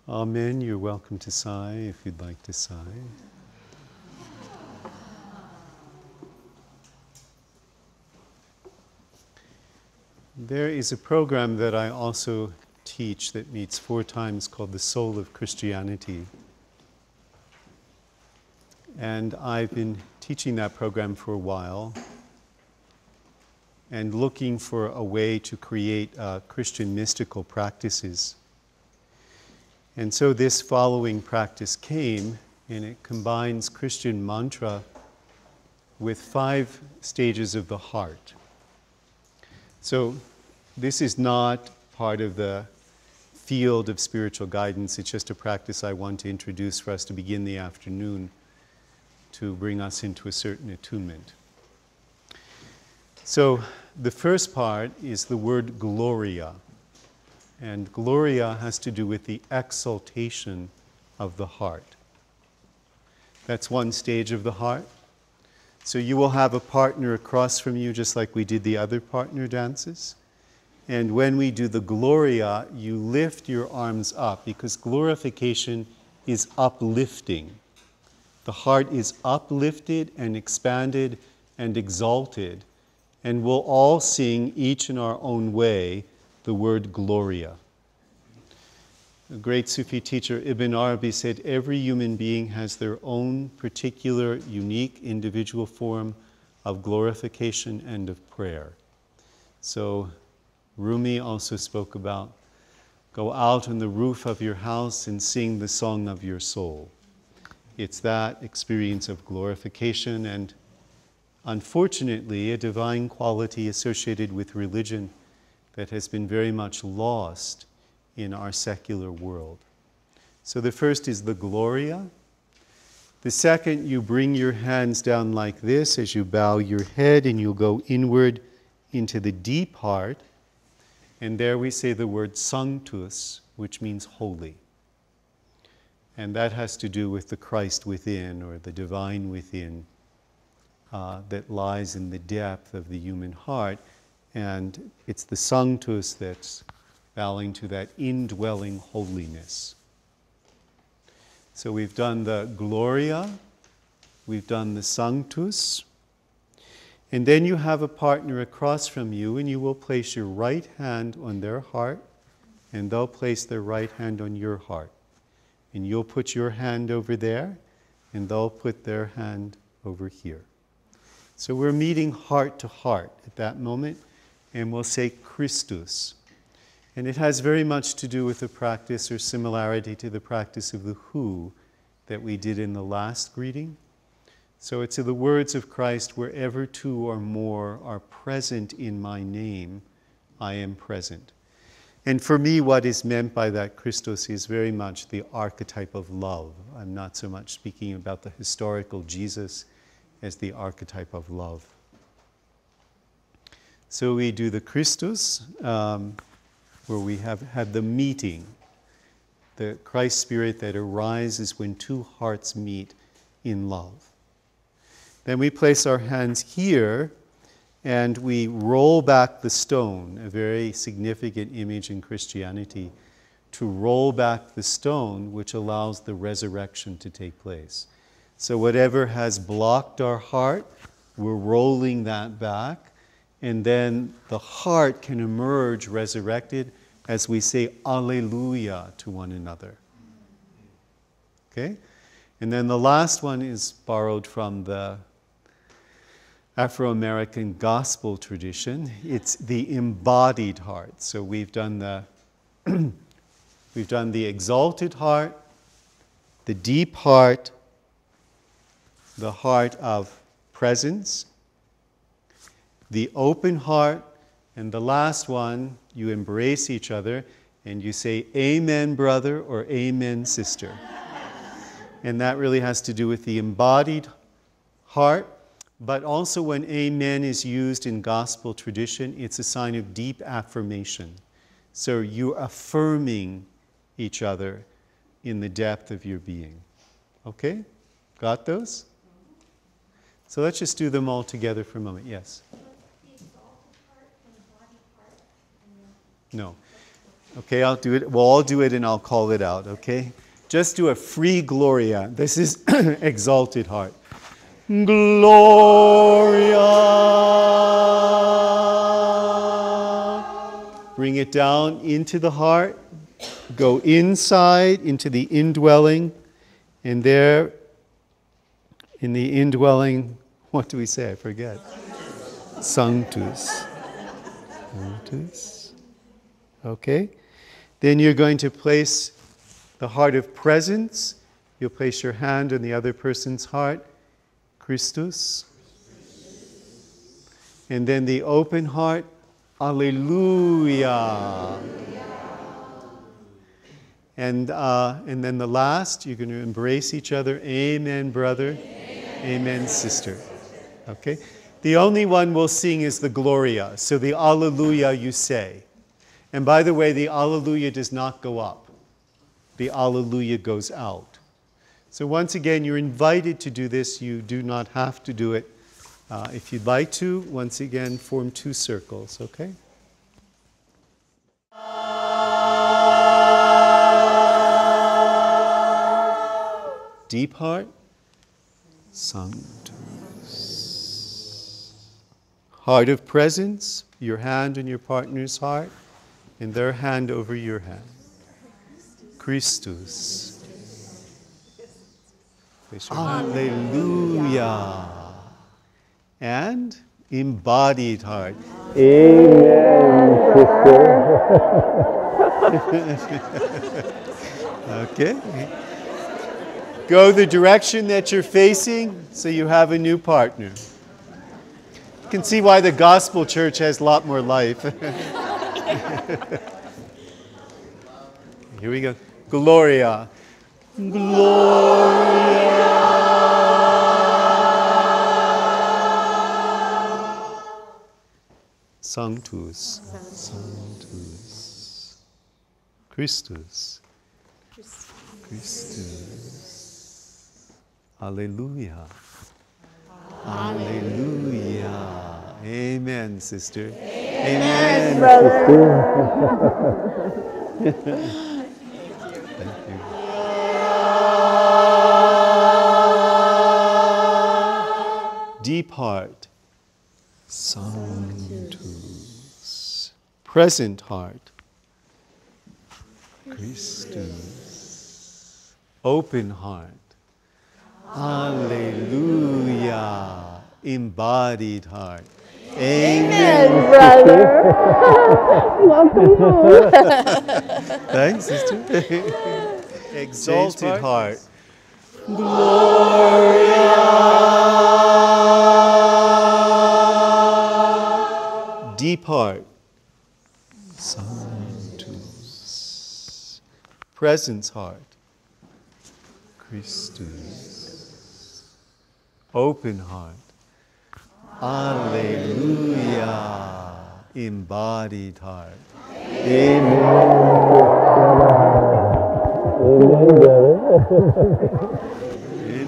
Amen. You're welcome to sigh if you'd like to sigh. There is a program that I also teach that meets 4 times called The Soul of Christianity. And I've been teaching that program for a while and looking for a way to create Christian mystical practices. And so this following practice came, and it combines Christian mantra with 5 stages of the heart. So this is not part of the field of spiritual guidance. It's just a practice I want to introduce for us to begin the afternoon to bring us into a certain attunement. So the first part is the word Gloria. And Gloria has to do with the exaltation of the heart. That's one stage of the heart. So you will have a partner across from you, just like we did the other partner dances. And when we do the Gloria, you lift your arms up, because glorification is uplifting. The heart is uplifted and expanded and exalted. And we'll all sing, each in our own way, the word Gloria. A great Sufi teacher, Ibn Arabi, said every human being has their own particular, unique, individual form of glorification and of prayer. So Rumi also spoke about, go out on the roof of your house and sing the song of your soul. It's that experience of glorification and, unfortunately, a divine quality associated with religion that has been very much lost in our secular world. So the first is the Gloria. The second, you bring your hands down like this as you bow your head, and you'll go inward into the deep heart. And there we say the word Sanctus, which means holy. And that has to do with the Christ within, or the divine within, that lies in the depth of the human heart. And it's the Sanctus that's bowing to that indwelling holiness. So we've done the Gloria, we've done the Sanctus, and then you have a partner across from you, and you will place your right hand on their heart, and they'll place their right hand on your heart. And you'll put your hand over there, and they'll put their hand over here. So we're meeting heart to heart at that moment, and we'll say Christus. And it has very much to do with the practice, or similarity to the practice of the who that we did in the last greeting. So it's the words of Christ, wherever 2 or more are present in my name, I am present. And for me, what is meant by that Christus is very much the archetype of love. I'm not so much speaking about the historical Jesus as the archetype of love. So we do the Christus, where we have had the meeting, the Christ spirit that arises when 2 hearts meet in love. Then we place our hands here, and we roll back the stone, a very significant image in Christianity, to roll back the stone, which allows the resurrection to take place. So whatever has blocked our heart, we're rolling that back, and then the heart can emerge resurrected as we say Alleluia to one another. Okay? And then the last one is borrowed from the Afro-American gospel tradition. It's the embodied heart. So we've done the exalted heart, the deep heart, the heart of presence, the open heart, and the last one, you embrace each other and you say, Amen, brother, or Amen, sister. And that really has to do with the embodied heart. But also when Amen is used in gospel tradition, it's a sign of deep affirmation. So you're affirming each other in the depth of your being. Okay? Got those? So let's just do them all together for a moment. Yes? The exalted heart and the body part. No. Okay, I'll do it. We'll all do it and I'll call it out, okay? Just do a free Gloria. This is exalted heart. Gloria. Bring it down into the heart. Go inside into the indwelling. And there, in the indwelling, what do we say? I forget. Sanctus. Sanctus. Okay? Then you're going to place the heart of presence. You'll place your hand on the other person's heart. Christus. And then the open heart. Alleluia. And then the last, you're going to embrace each other. Amen, brother. Amen, sister. Okay? The only one we'll sing is the Gloria. So the Alleluia you say. And by the way, the Alleluia does not go up. The Alleluia goes out. So once again, you're invited to do this. You do not have to do it. If you'd like to, once again, form 2 circles, okay? Deep heart. Sanctus. Heart of presence, your hand on your partner's heart, and their hand over your hand. Christus. Alleluia. And embodied heart. Amen, sister. Okay. Go the direction that you're facing so you have a new partner. You can see why the gospel church has a lot more life. Here we go. Gloria. Gloria. Sanctus. Sanctus. Christus. Christus. Alleluia. Alleluia. Amen, sister. Amen, brother. Thank you. Deep heart. Sanctus. Present heart. Christus. Open heart. Alleluia. Embodied heart. Amen, brother. Welcome home. Thanks, sister. Exalted heart. Gloria. Deep heart. Sanctus. Presence heart. Christus. Open heart. Alleluia. Embodied heart. Amen.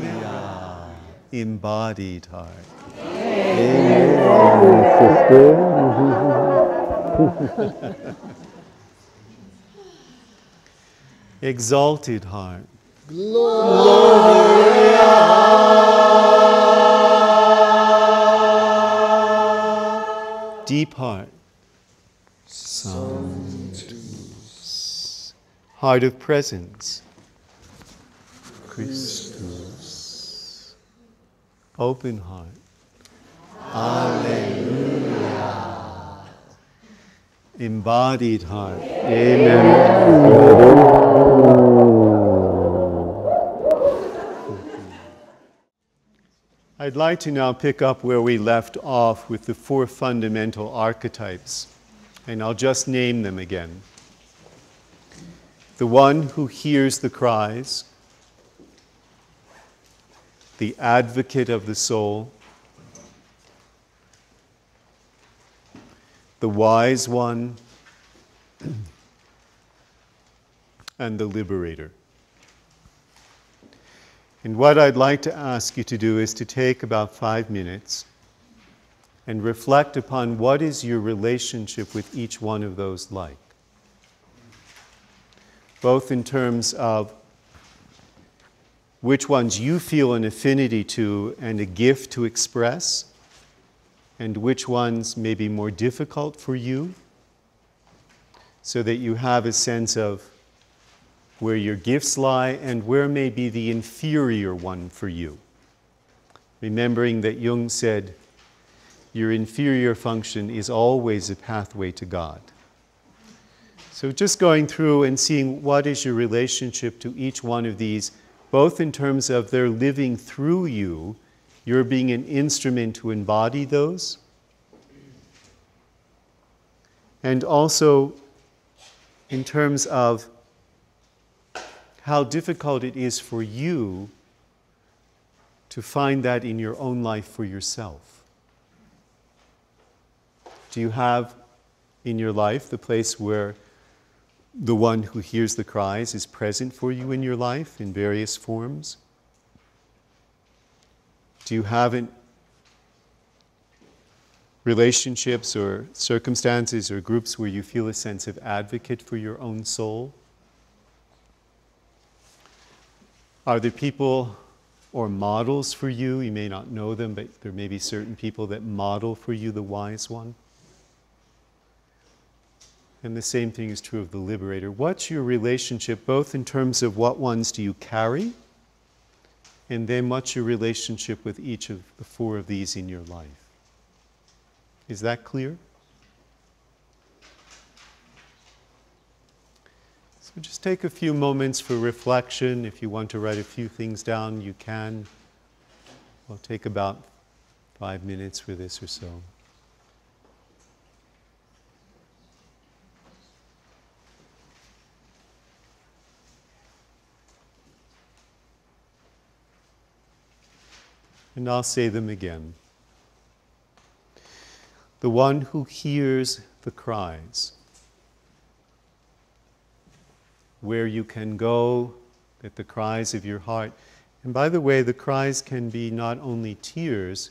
Alleluia. Embodied heart. Amen, sister. Exalted heart. Gloria. Deep heart. Sanctus. Heart of presence. Christus. Open heart. Alleluia. Embodied heart. Amen. I'd like to now pick up where we left off with the 4 fundamental archetypes, and I'll just name them again. The one who hears the cries, the advocate of the soul, the wise one, and the liberator. And what I'd like to ask you to do is to take about 5 minutes and reflect upon what is your relationship with each one of those like. both in terms of which ones you feel an affinity to and a gift to express, and which ones may be more difficult for you, so that you have a sense of where your gifts lie and where may be the inferior one for you. Remembering that Jung said, your inferior function is always a pathway to God. So just going through and seeing what is your relationship to each one of these, both in terms of their living through you, you're being an instrument to embody those, and also in terms of how difficult it is for you to find that in your own life for yourself. Do you have in your life the place where the one who hears the cries is present for you in your life in various forms? Do you have relationships or circumstances or groups where you feel a sense of advocate for your own soul? Are there people or models for you? You may not know them, but there may be certain people that model for you the wise one. And the same thing is true of the liberator. What's your relationship, both in terms of what ones do you carry, and then what's your relationship with each of the four of these in your life? Is that clear? So just take a few moments for reflection. If you want to write a few things down, you can. We'll take about 5 minutes for this or so. And I'll say them again. The one who hears the cries, where you can go at the cries of your heart. And by the way, the cries can be not only tears,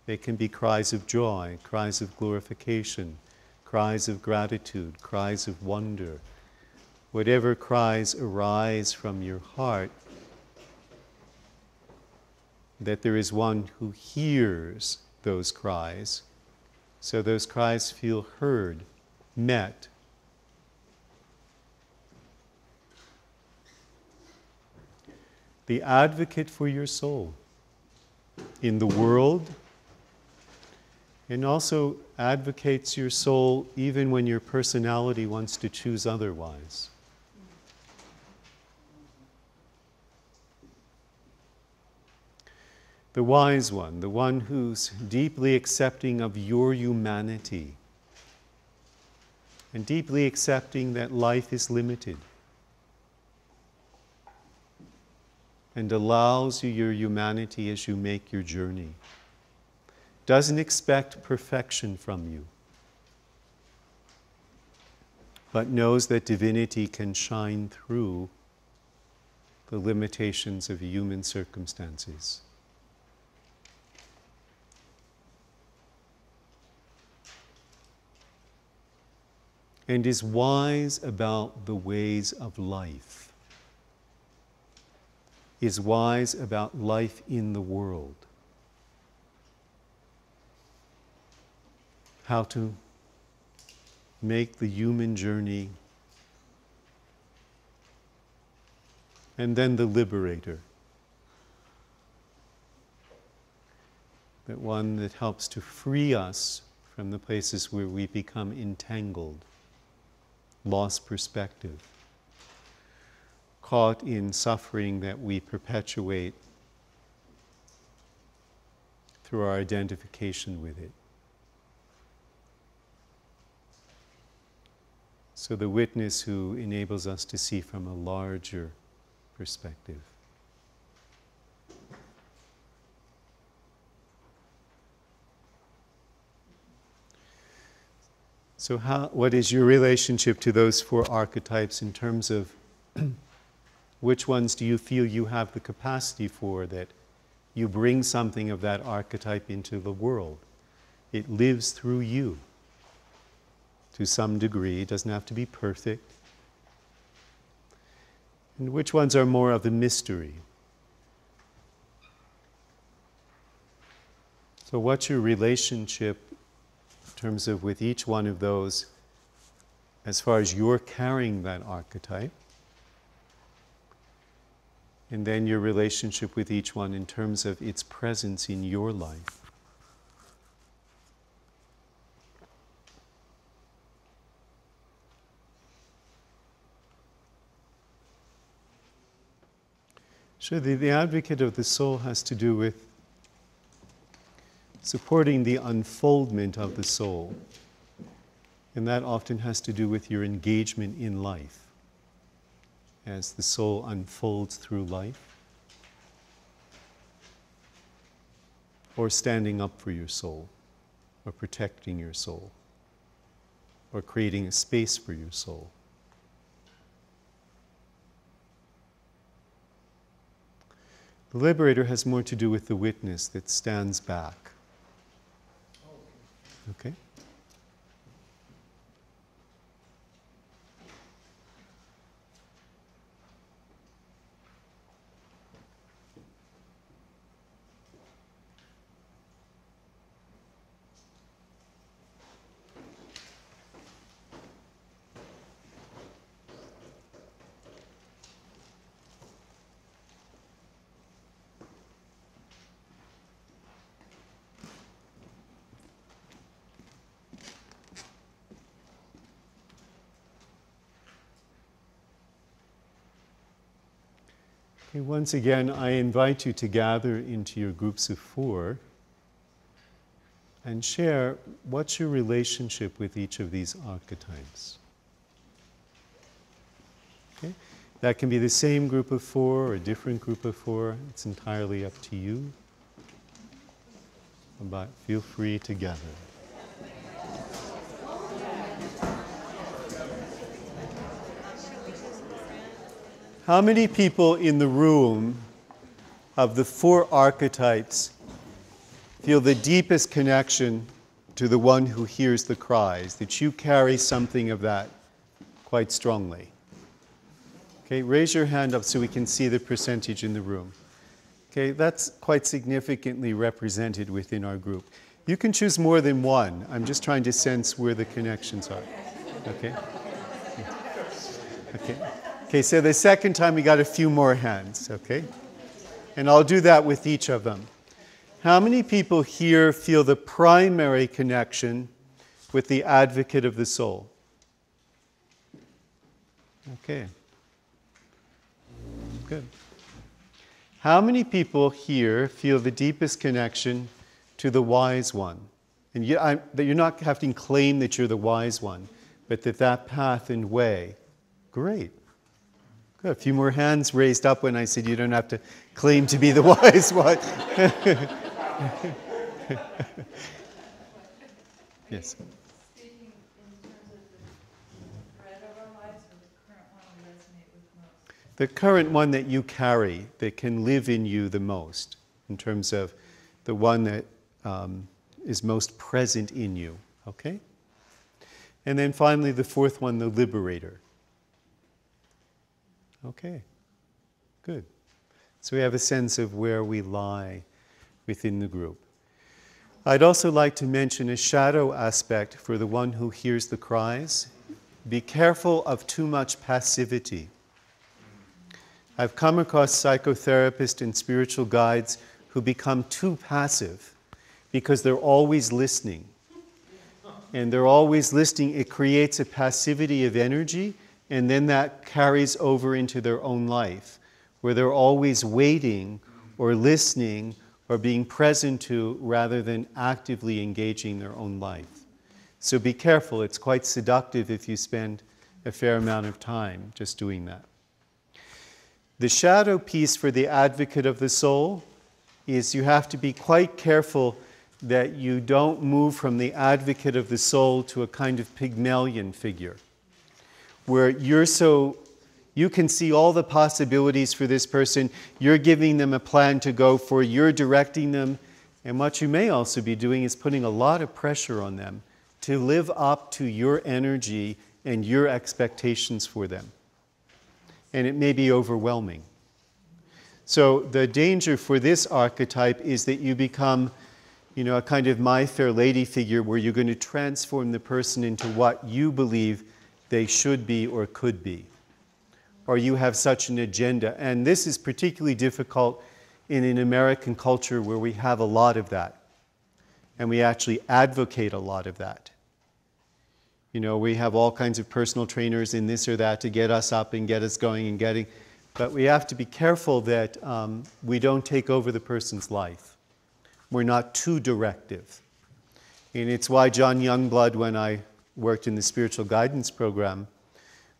they can be cries of joy, cries of glorification, cries of gratitude, cries of wonder. Whatever cries arise from your heart, that there is one who hears those cries, so those cries feel heard, met. The advocate for your soul in the world, and also advocates your soul even when your personality wants to choose otherwise. The wise one, the one who's deeply accepting of your humanity and deeply accepting that life is limited and allows you your humanity as you make your journey. Doesn't expect perfection from you, but knows that divinity can shine through the limitations of human circumstances. And is wise about the ways of life, is wise about life in the world, how to make the human journey, and then the liberator, that one that helps to free us from the places where we become entangled, lost perspective, caught in suffering that we perpetuate through our identification with it. So the witness who enables us to see from a larger perspective. So what is your relationship to those four archetypes in terms of which ones do you feel you have the capacity for, that you bring something of that archetype into the world? It lives through you to some degree. It doesn't have to be perfect. And which ones are more of a mystery? So what's your relationship in terms of with each one of those as far as you're carrying that archetype? And then your relationship with each one in terms of its presence in your life. So the advocate of the soul has to do with supporting the unfoldment of the soul. And that often has to do with your engagement in life as the soul unfolds through life, or standing up for your soul, or protecting your soul, or creating a space for your soul. The liberator has more to do with the witness that stands back. Okay? Okay, once again, I invite you to gather into your groups of 4 and share what's your relationship with each of these archetypes. Okay? That can be the same group of 4 or a different group of 4. It's entirely up to you. But feel free to gather. How many people in the room of the 4 archetypes feel the deepest connection to the one who hears the cries, that you carry something of that quite strongly? Okay, raise your hand up so we can see the percentage in the room. Okay, that's quite significantly represented within our group. You can choose more than one. I'm just trying to sense where the connections are. Okay? Okay. Okay, so the second time we got a few more hands, okay? And I'll do that with each of them. How many people here feel the primary connection with the advocate of the soul? Okay. Good. How many people here feel the deepest connection to the wise one? And that you're not having to claim that you're the wise one, but that path and way. Great. Good. A few more hands raised up when I said you don't have to claim to be the wise one. Yes. Speaking in terms of the thread of our lives, or the current one we resonate with most? The current one that you carry, that can live in you the most, in terms of the one that is most present in you. Okay? And then finally, the 4th one, the liberator. Okay, good. So we have a sense of where we lie within the group. I'd also like to mention a shadow aspect for the one who hears the cries. Be careful of too much passivity. I've come across psychotherapists and spiritual guides who become too passive because they're always listening. And they're always listening. It creates a passivity of energy, and then that carries over into their own life, where they're always waiting or listening or being present to rather than actively engaging their own life. So be careful. It's quite seductive if you spend a fair amount of time just doing that. The shadow piece for the advocate of the soul is you have to be quite careful that you don't move from the advocate of the soul to a kind of Pygmalion figure, where you can see all the possibilities for this person, you're giving them a plan to go for, you're directing them, and what you may also be doing is putting a lot of pressure on them to live up to your energy and your expectations for them. and it may be overwhelming. So the danger for this archetype is that you become, a kind of My Fair Lady figure where you're going to transform the person into what you believe they should be or could be. Or you have such an agenda. And this is particularly difficult in an American culture where we have a lot of that. And we actually advocate a lot of that. We have all kinds of personal trainers in this or that to get us up and get us going and getting. But we have to be careful that we don't take over the person's life. We're not too directive. And it's why John Youngblood, when I worked in the spiritual guidance program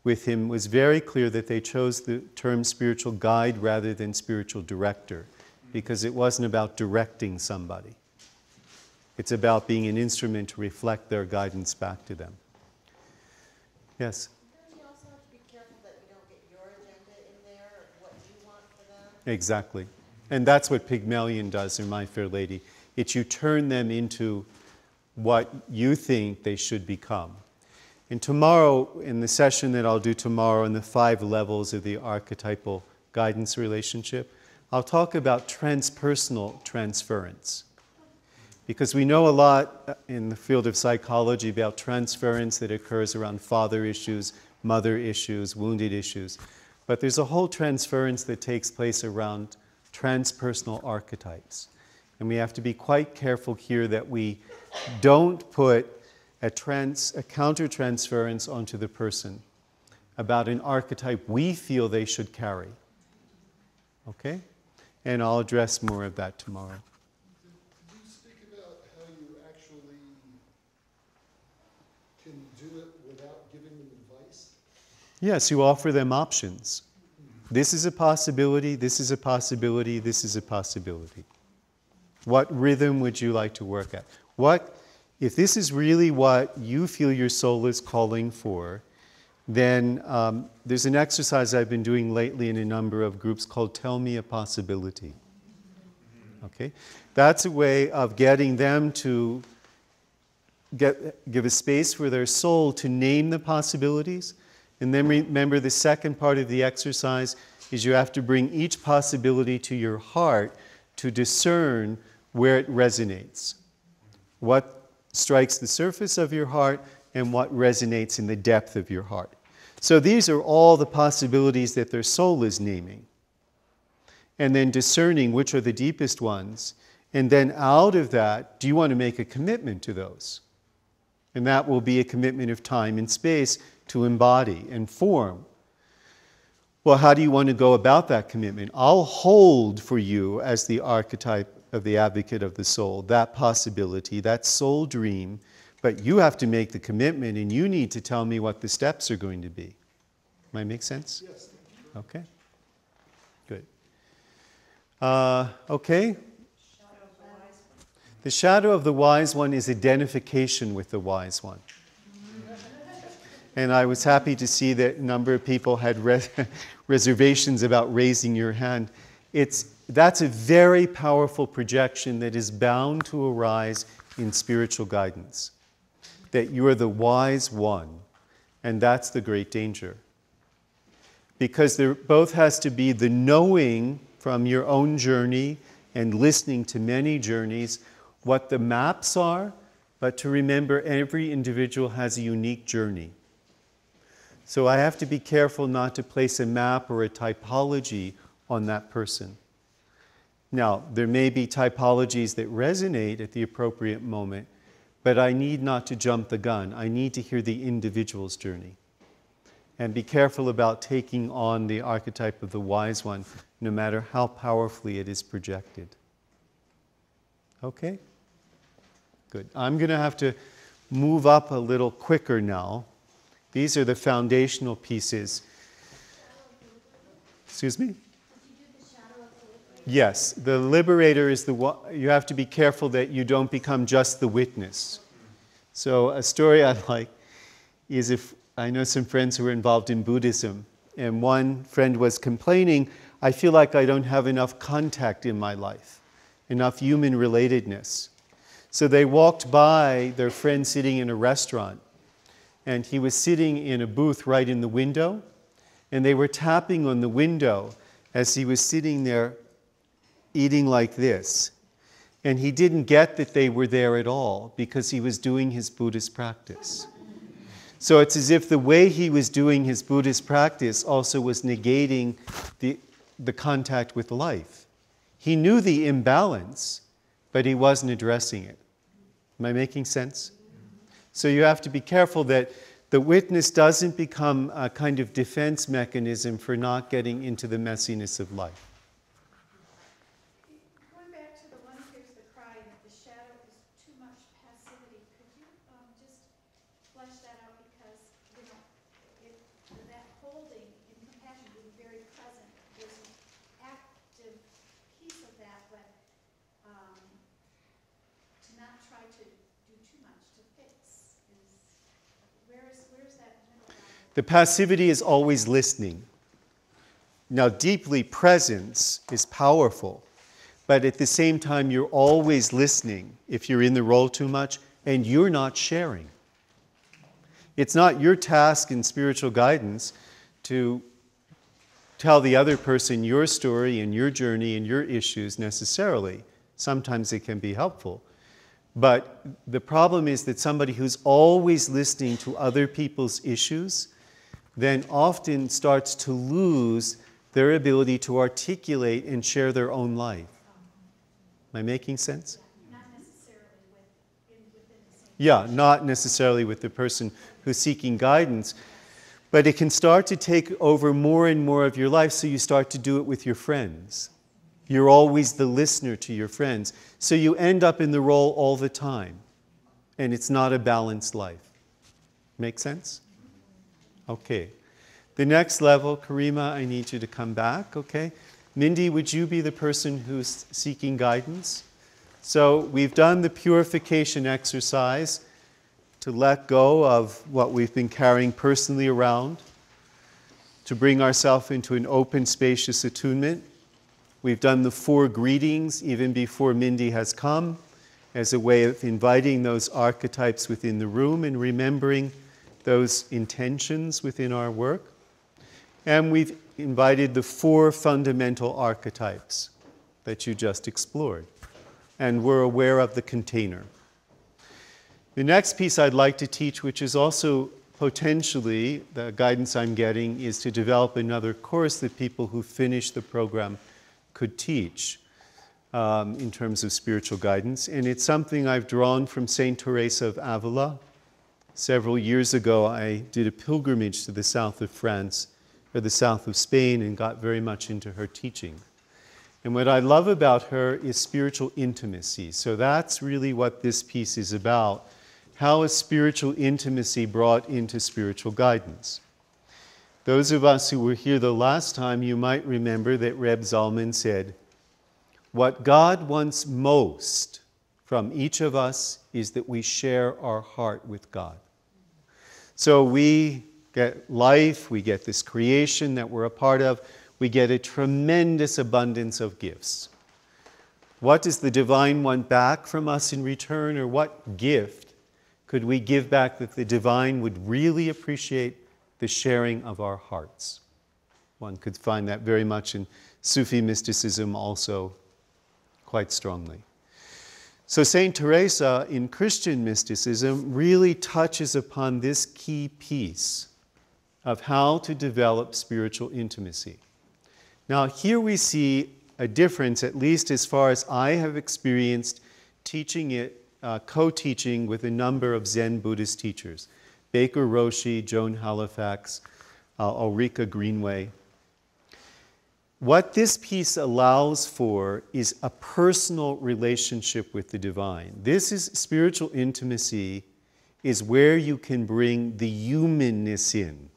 with him, was very clear that they chose the term spiritual guide rather than spiritual director, because it wasn't about directing somebody. It's about being an instrument to reflect their guidance back to them. Yes? Don't you also have to be careful that you don't get your agenda in there, or what you want for them? Exactly. And that's what Pygmalion does in My Fair Lady. It's you turn them into what you think they should become. And tomorrow, in the session that I'll do tomorrow in the 5 levels of the archetypal guidance relationship, I'll talk about transpersonal transference. Because we know a lot in the field of psychology about transference that occurs around father issues, mother issues, wounded issues. But there's a whole transference that takes place around transpersonal archetypes. And we have to be quite careful here that we don't put a counter-transference onto the person about an archetype we feel they should carry. Okay? And I'll address more of that tomorrow. Yes, you offer them options. This is a possibility, this is a possibility, this is a possibility. What rhythm would you like to work at? If this is really what you feel your soul is calling for, then there's an exercise I've been doing lately in a number of groups called Tell Me a Possibility. Okay? That's a way of getting them to give a space for their soul to name the possibilities. And then remember, the second part of the exercise is you have to bring each possibility to your heart to discern where it resonates. What strikes the surface of your heart and what resonates in the depth of your heart. So these are all the possibilities that their soul is naming. And then discerning which are the deepest ones. And then out of that, do you want to make a commitment to those? And that will be a commitment of time and space to embody and form. Well, how do you want to go about that commitment? I'll hold for you as the archetype of the advocate of the soul, that possibility, that soul dream, but you have to make the commitment and you need to tell me what the steps are going to be. Might that make sense? Yes. Okay. Good. Okay. The shadow of the wise one is identification with the wise one. And I was happy to see that a number of people had reservations about raising your hand. That's a very powerful projection that is bound to arise in spiritual guidance. That you are the wise one, and that's the great danger. Because there both has to be the knowing from your own journey and listening to many journeys what the maps are, but to remember every individual has a unique journey. So I have to be careful not to place a map or a typology on that person. Now, there may be typologies that resonate at the appropriate moment, but I need not to jump the gun. I need to hear the individual's journey. And be careful about taking on the archetype of the wise one, no matter how powerfully it is projected. Okay? Good. I'm going to have to move up a little quicker now. These are the foundational pieces. Excuse me? Yes, the liberator is the one. You have to be careful that you don't become just the witness. So a story I like is if I know some friends who are involved in Buddhism, and one friend was complaining, I feel like I don't have enough contact in my life, enough human relatedness. So they walked by their friend sitting in a restaurant, and he was sitting in a booth right in the window, and they were tapping on the window as he was sitting there eating like this. And he didn't get that they were there at all because he was doing his Buddhist practice. So it's as if the way he was doing his Buddhist practice also was negating the contact with life. He knew the imbalance, but he wasn't addressing it. Am I making sense? So you have to be careful that the witness doesn't become a kind of defense mechanism for not getting into the messiness of life. Going back to the one hears the cry and the shadow is too much passivity, could you just flesh that out? Because, you know, that holding in compassion, being very present, there's an active piece of that, but to not try to do too much to fix is, where's that middle ground? The passivity is always listening. Now, deeply presence is powerful, but at the same time, you're always listening if you're in the role too much, and you're not sharing. It's not your task in spiritual guidance to tell the other person your story and your journey and your issues necessarily. Sometimes it can be helpful. But the problem is that somebody who's always listening to other people's issues then often starts to lose their ability to articulate and share their own life. Am I making sense? Not necessarily within the same. Yeah, not necessarily with the person who's seeking guidance, but it can start to take over more and more of your life, so you start to do it with your friends. You're always the listener to your friends, so you end up in the role all the time, and it's not a balanced life. Make sense? Okay. The next level, Karima, I need you to come back, okay? Mindy, would you be the person who's seeking guidance? So we've done the purification exercise to let go of what we've been carrying personally around, to bring ourselves into an open, spacious attunement. We've done the 4 greetings even before Mindy has come, as a way of inviting those archetypes within the room and remembering those intentions within our work. And we've invited the 4 fundamental archetypes that you just explored. And we're aware of the container. The next piece I'd like to teach, which is also potentially the guidance I'm getting, is to develop another course that people who finish the program could teach in terms of spiritual guidance. And it's something I've drawn from Saint Teresa of Avila. Several years ago, I did a pilgrimage to the south of France, or the south of Spain, and got very much into her teaching. And what I love about her is spiritual intimacy. So that's really what this piece is about. How is spiritual intimacy brought into spiritual guidance? Those of us who were here the last time, you might remember that Rabbi Zalman said, what God wants most from each of us is that we share our heart with God. So we get life, we get this creation that we're a part of, we get a tremendous abundance of gifts. What does the divine want back from us in return, or what gift could we give back that the divine would really appreciate? The sharing of our hearts. One could find that very much in Sufi mysticism also quite strongly. So Saint Teresa in Christian mysticism really touches upon this key piece of how to develop spiritual intimacy. Now here we see a difference, at least as far as I have experienced teaching it, co-teaching with a number of Zen Buddhist teachers. Baker Roshi, Joan Halifax, Ulrika Greenway. What this piece allows for is a personal relationship with the divine. This is spiritual intimacy, is where you can bring the humanness in.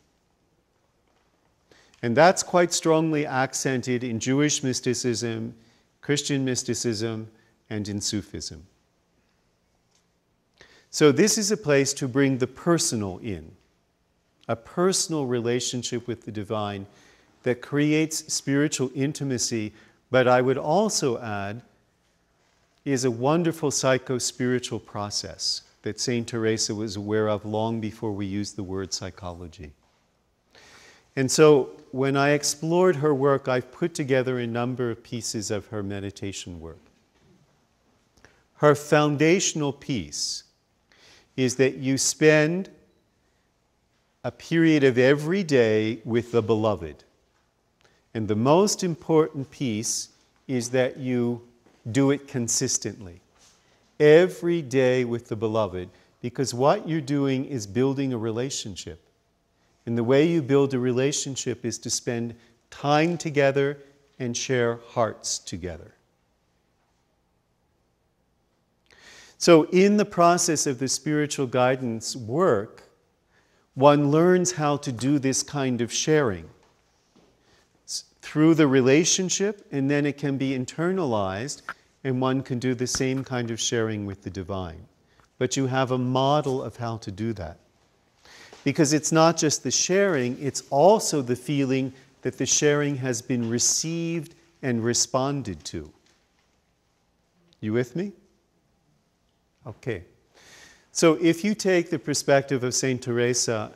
And that's quite strongly accented in Jewish mysticism, Christian mysticism, and in Sufism. So this is a place to bring the personal in, a personal relationship with the divine that creates spiritual intimacy, but I would also add is a wonderful psycho-spiritual process that Saint Teresa was aware of long before we used the word psychology. And so when I explored her work, I've put together a number of pieces of her meditation work. Her foundational piece is that you spend a period of every day with the beloved. And the most important piece is that you do it consistently. Every day with the beloved, because what you're doing is building a relationship. And the way you build a relationship is to spend time together and share hearts together. So in the process of the spiritual guidance work, one learns how to do this kind of sharing through the relationship, and then it can be internalized, and one can do the same kind of sharing with the divine. But you have a model of how to do that. Because it's not just the sharing, it's also the feeling that the sharing has been received and responded to. You with me? Okay. So if you take the perspective of Saint Teresa,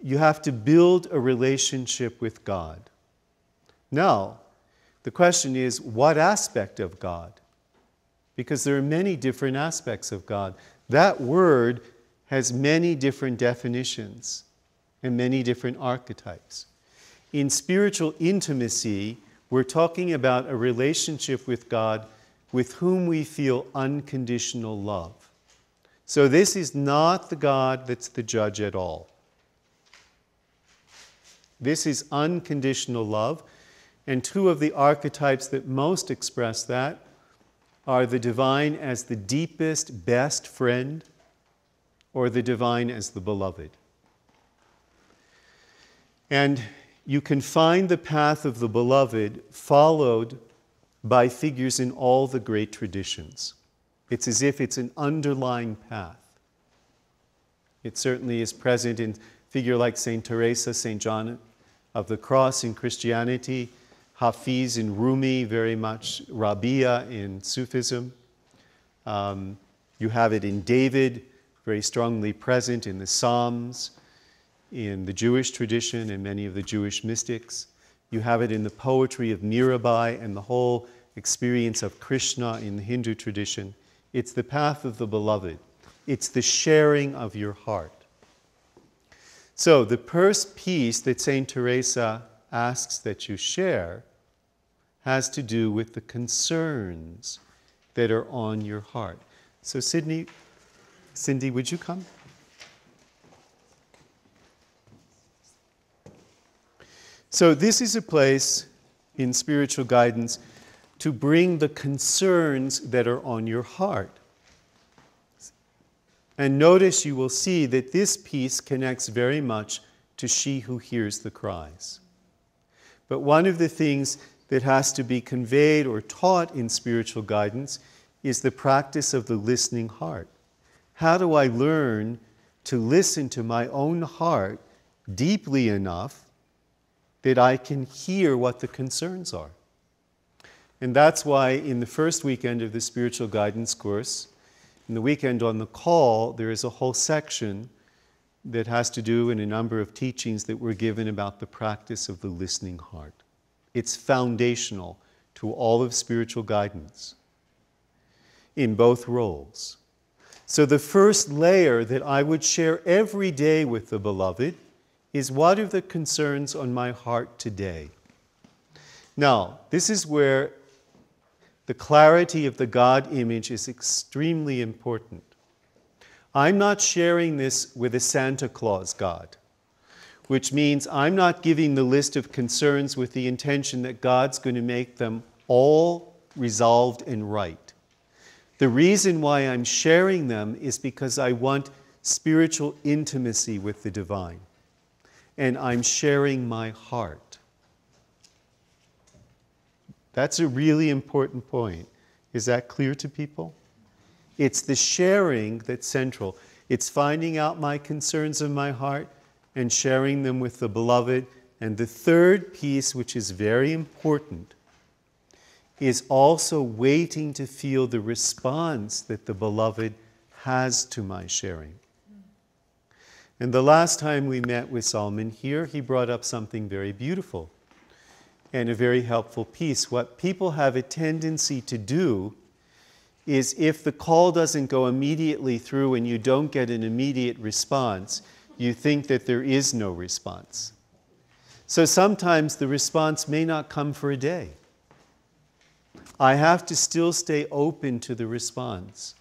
you have to build a relationship with God. Now, the question is, what aspect of God? Because there are many different aspects of God. That word has many different definitions and many different archetypes. In spiritual intimacy, we're talking about a relationship with God with whom we feel unconditional love. So this is not the God that's the judge at all. This is unconditional love, and two of the archetypes that most express that are the divine as the deepest, best friend, or the divine as the beloved. And you can find the path of the beloved followed by figures in all the great traditions. It's as if it's an underlying path. It certainly is present in a figure like Saint Teresa, Saint John of the Cross in Christianity, Hafiz in Rumi, very much Rabia in Sufism. You have it in David, very strongly present in the Psalms, in the Jewish tradition and many of the Jewish mystics. You have it in the poetry of Mirabai and the whole experience of Krishna in the Hindu tradition. It's the path of the beloved. It's the sharing of your heart. So the first piece that Saint Teresa asks that you share has to do with the concerns that are on your heart. So Cindy, would you come? So this is a place in spiritual guidance to bring the concerns that are on your heart. And notice you will see that this piece connects very much to she who hears the cries. But one of the things that has to be conveyed or taught in spiritual guidance is the practice of the listening heart. How do I learn to listen to my own heart deeply enough that I can hear what the concerns are? And that's why in the first weekend of the spiritual guidance course, in the weekend on the call, there is a whole section that has to do in a number of teachings that were given about the practice of the listening heart. It's foundational to all of spiritual guidance in both roles. So the first layer that I would share every day with the beloved is, what are the concerns on my heart today? Now, this is where the clarity of the God image is extremely important. I'm not sharing this with a Santa Claus God, which means I'm not giving the list of concerns with the intention that God's going to make them all resolved and right. The reason why I'm sharing them is because I want spiritual intimacy with the divine. And I'm sharing my heart. That's a really important point. Is that clear to people? It's the sharing that's central. It's finding out my concerns of my heart and sharing them with the beloved. And the third piece, which is very important, is also waiting to feel the response that the beloved has to my sharing. And the last time we met with Zalman here, he brought up something very beautiful and a very helpful piece. What people have a tendency to do is if the call doesn't go immediately through and you don't get an immediate response, you think that there is no response. So sometimes the response may not come for a day. I have to still stay open to the response.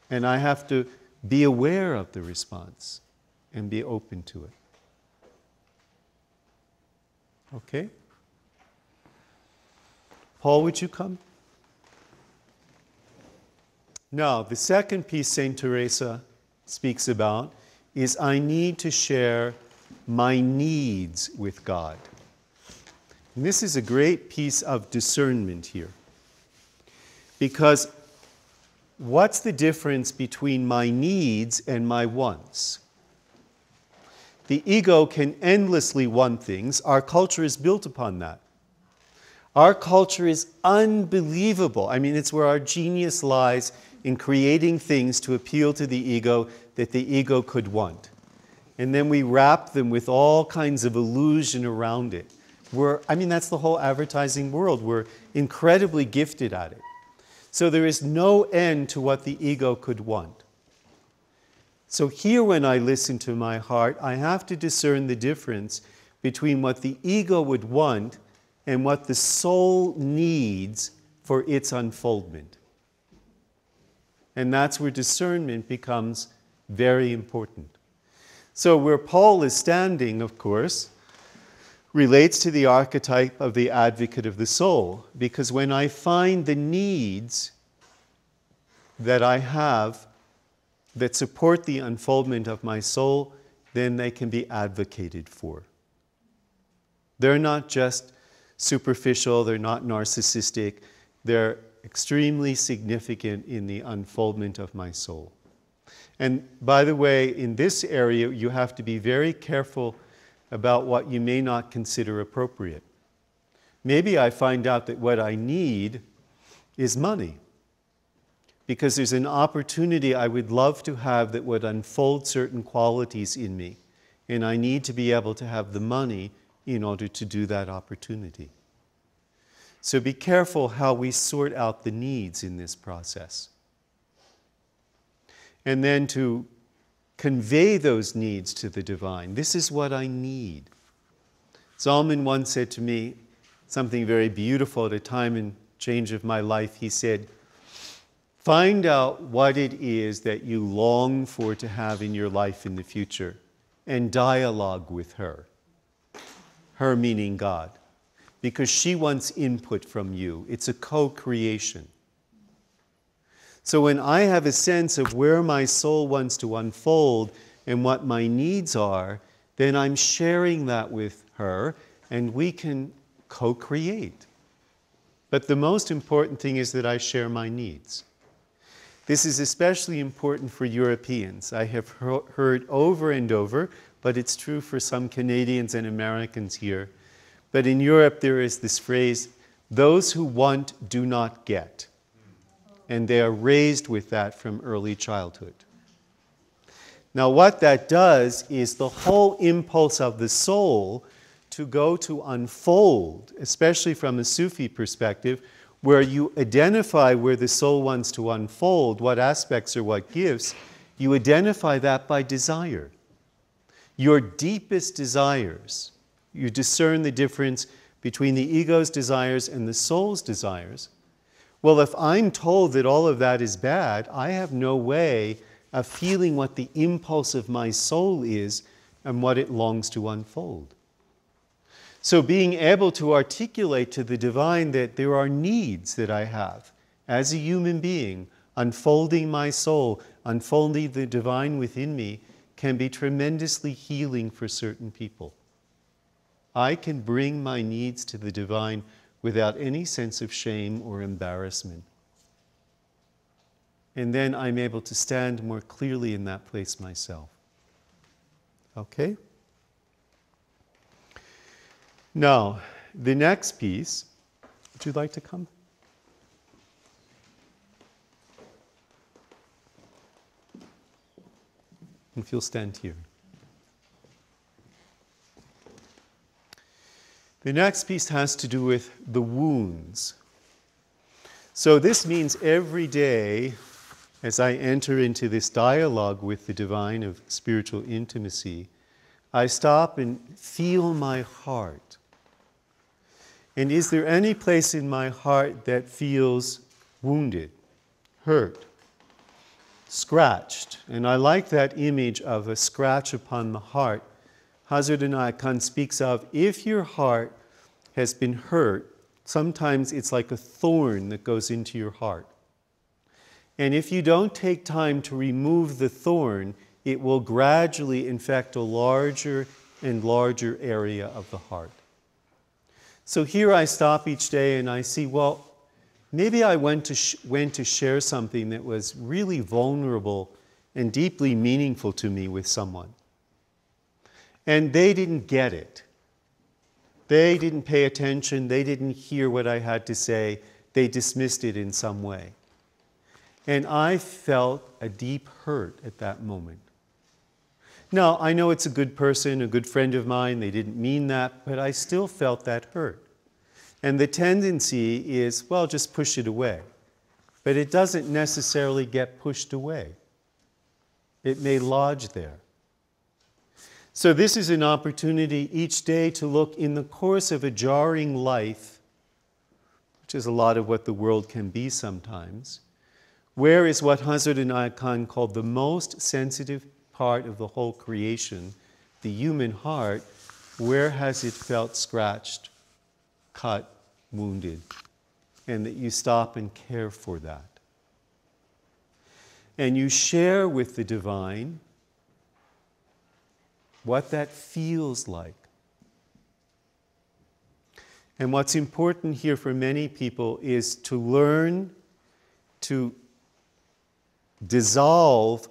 And I have to be aware of the response and be open to it. Okay? Paul, would you come? Now, the second piece St. Teresa speaks about is I need to share my needs with God. And this is a great piece of discernment here. Because what's the difference between my needs and my wants? The ego can endlessly want things. Our culture is built upon that. Our culture is unbelievable. I mean, it's where our genius lies in creating things to appeal to the ego that the ego could want. And then we wrap them with all kinds of illusion around it. That's the whole advertising world. We're incredibly gifted at it. So there is no end to what the ego could want. So here when I listen to my heart, I have to discern the difference between what the ego would want and what the soul needs for its unfoldment. And that's where discernment becomes very important. So where Paul is standing, of course, relates to the archetype of the advocate of the soul. Because when I find the needs that I have that support the unfoldment of my soul, then they can be advocated for. They're not just superficial, they're not narcissistic, they're extremely significant in the unfoldment of my soul. And by the way, in this area, you have to be very careful about what you may not consider appropriate. Maybe I find out that what I need is money, because there's an opportunity I would love to have that would unfold certain qualities in me, and I need to be able to have the money in order to do that opportunity. So be careful how we sort out the needs in this process. And then to convey those needs to the divine. This is what I need. Zalman once said to me something very beautiful at a time and change of my life. He said, find out what it is that you long for to have in your life in the future and dialogue with her. Her meaning God. Because she wants input from you. It's a co-creation. So when I have a sense of where my soul wants to unfold and what my needs are, then I'm sharing that with her and we can co-create. But the most important thing is that I share my needs. This is especially important for Europeans. I have heard over and over, but it's true for some Canadians and Americans here. But in Europe there is this phrase, those who want do not get. And they are raised with that from early childhood. Now what that does is the whole impulse of the soul to go to unfold, especially from a Sufi perspective, where you identify where the soul wants to unfold, what aspects or what gifts, you identify that by desire. Your deepest desires, you discern the difference between the ego's desires and the soul's desires. Well, if I'm told that all of that is bad, I have no way of feeling what the impulse of my soul is and what it longs to unfold. So being able to articulate to the divine that there are needs that I have as a human being, unfolding my soul, unfolding the divine within me, can be tremendously healing for certain people. I can bring my needs to the divine without any sense of shame or embarrassment. And then I'm able to stand more clearly in that place myself. Okay? Now, the next piece, would you like to come? If you'll stand here. The next piece has to do with the wounds. So this means every day, as I enter into this dialogue with the divine of spiritual intimacy, I stop and feel my heart. And is there any place in my heart that feels wounded, hurt, scratched? And I like that image of a scratch upon the heart. Hazrat Inayat-Khan speaks of, if your heart has been hurt, sometimes it's like a thorn that goes into your heart. And if you don't take time to remove the thorn, it will gradually infect a larger and larger area of the heart. So here I stop each day and I see, well, maybe I went to share something that was really vulnerable and deeply meaningful to me with someone. And they didn't get it. They didn't pay attention. They didn't hear what I had to say. They dismissed it in some way. And I felt a deep hurt at that moment. Now, I know it's a good person, a good friend of mine. They didn't mean that, but I still felt that hurt. And the tendency is, well, just push it away. But it doesn't necessarily get pushed away. It may lodge there. So this is an opportunity each day to look in the course of a jarring life, which is a lot of what the world can be sometimes. Where is what Hazrat Inayat-Khan called the most sensitive part of the whole creation, the human heart? Where has it felt scratched, cut, wounded? And that you stop and care for that. And you share with the divine what that feels like. And what's important here for many people is to learn to dissolve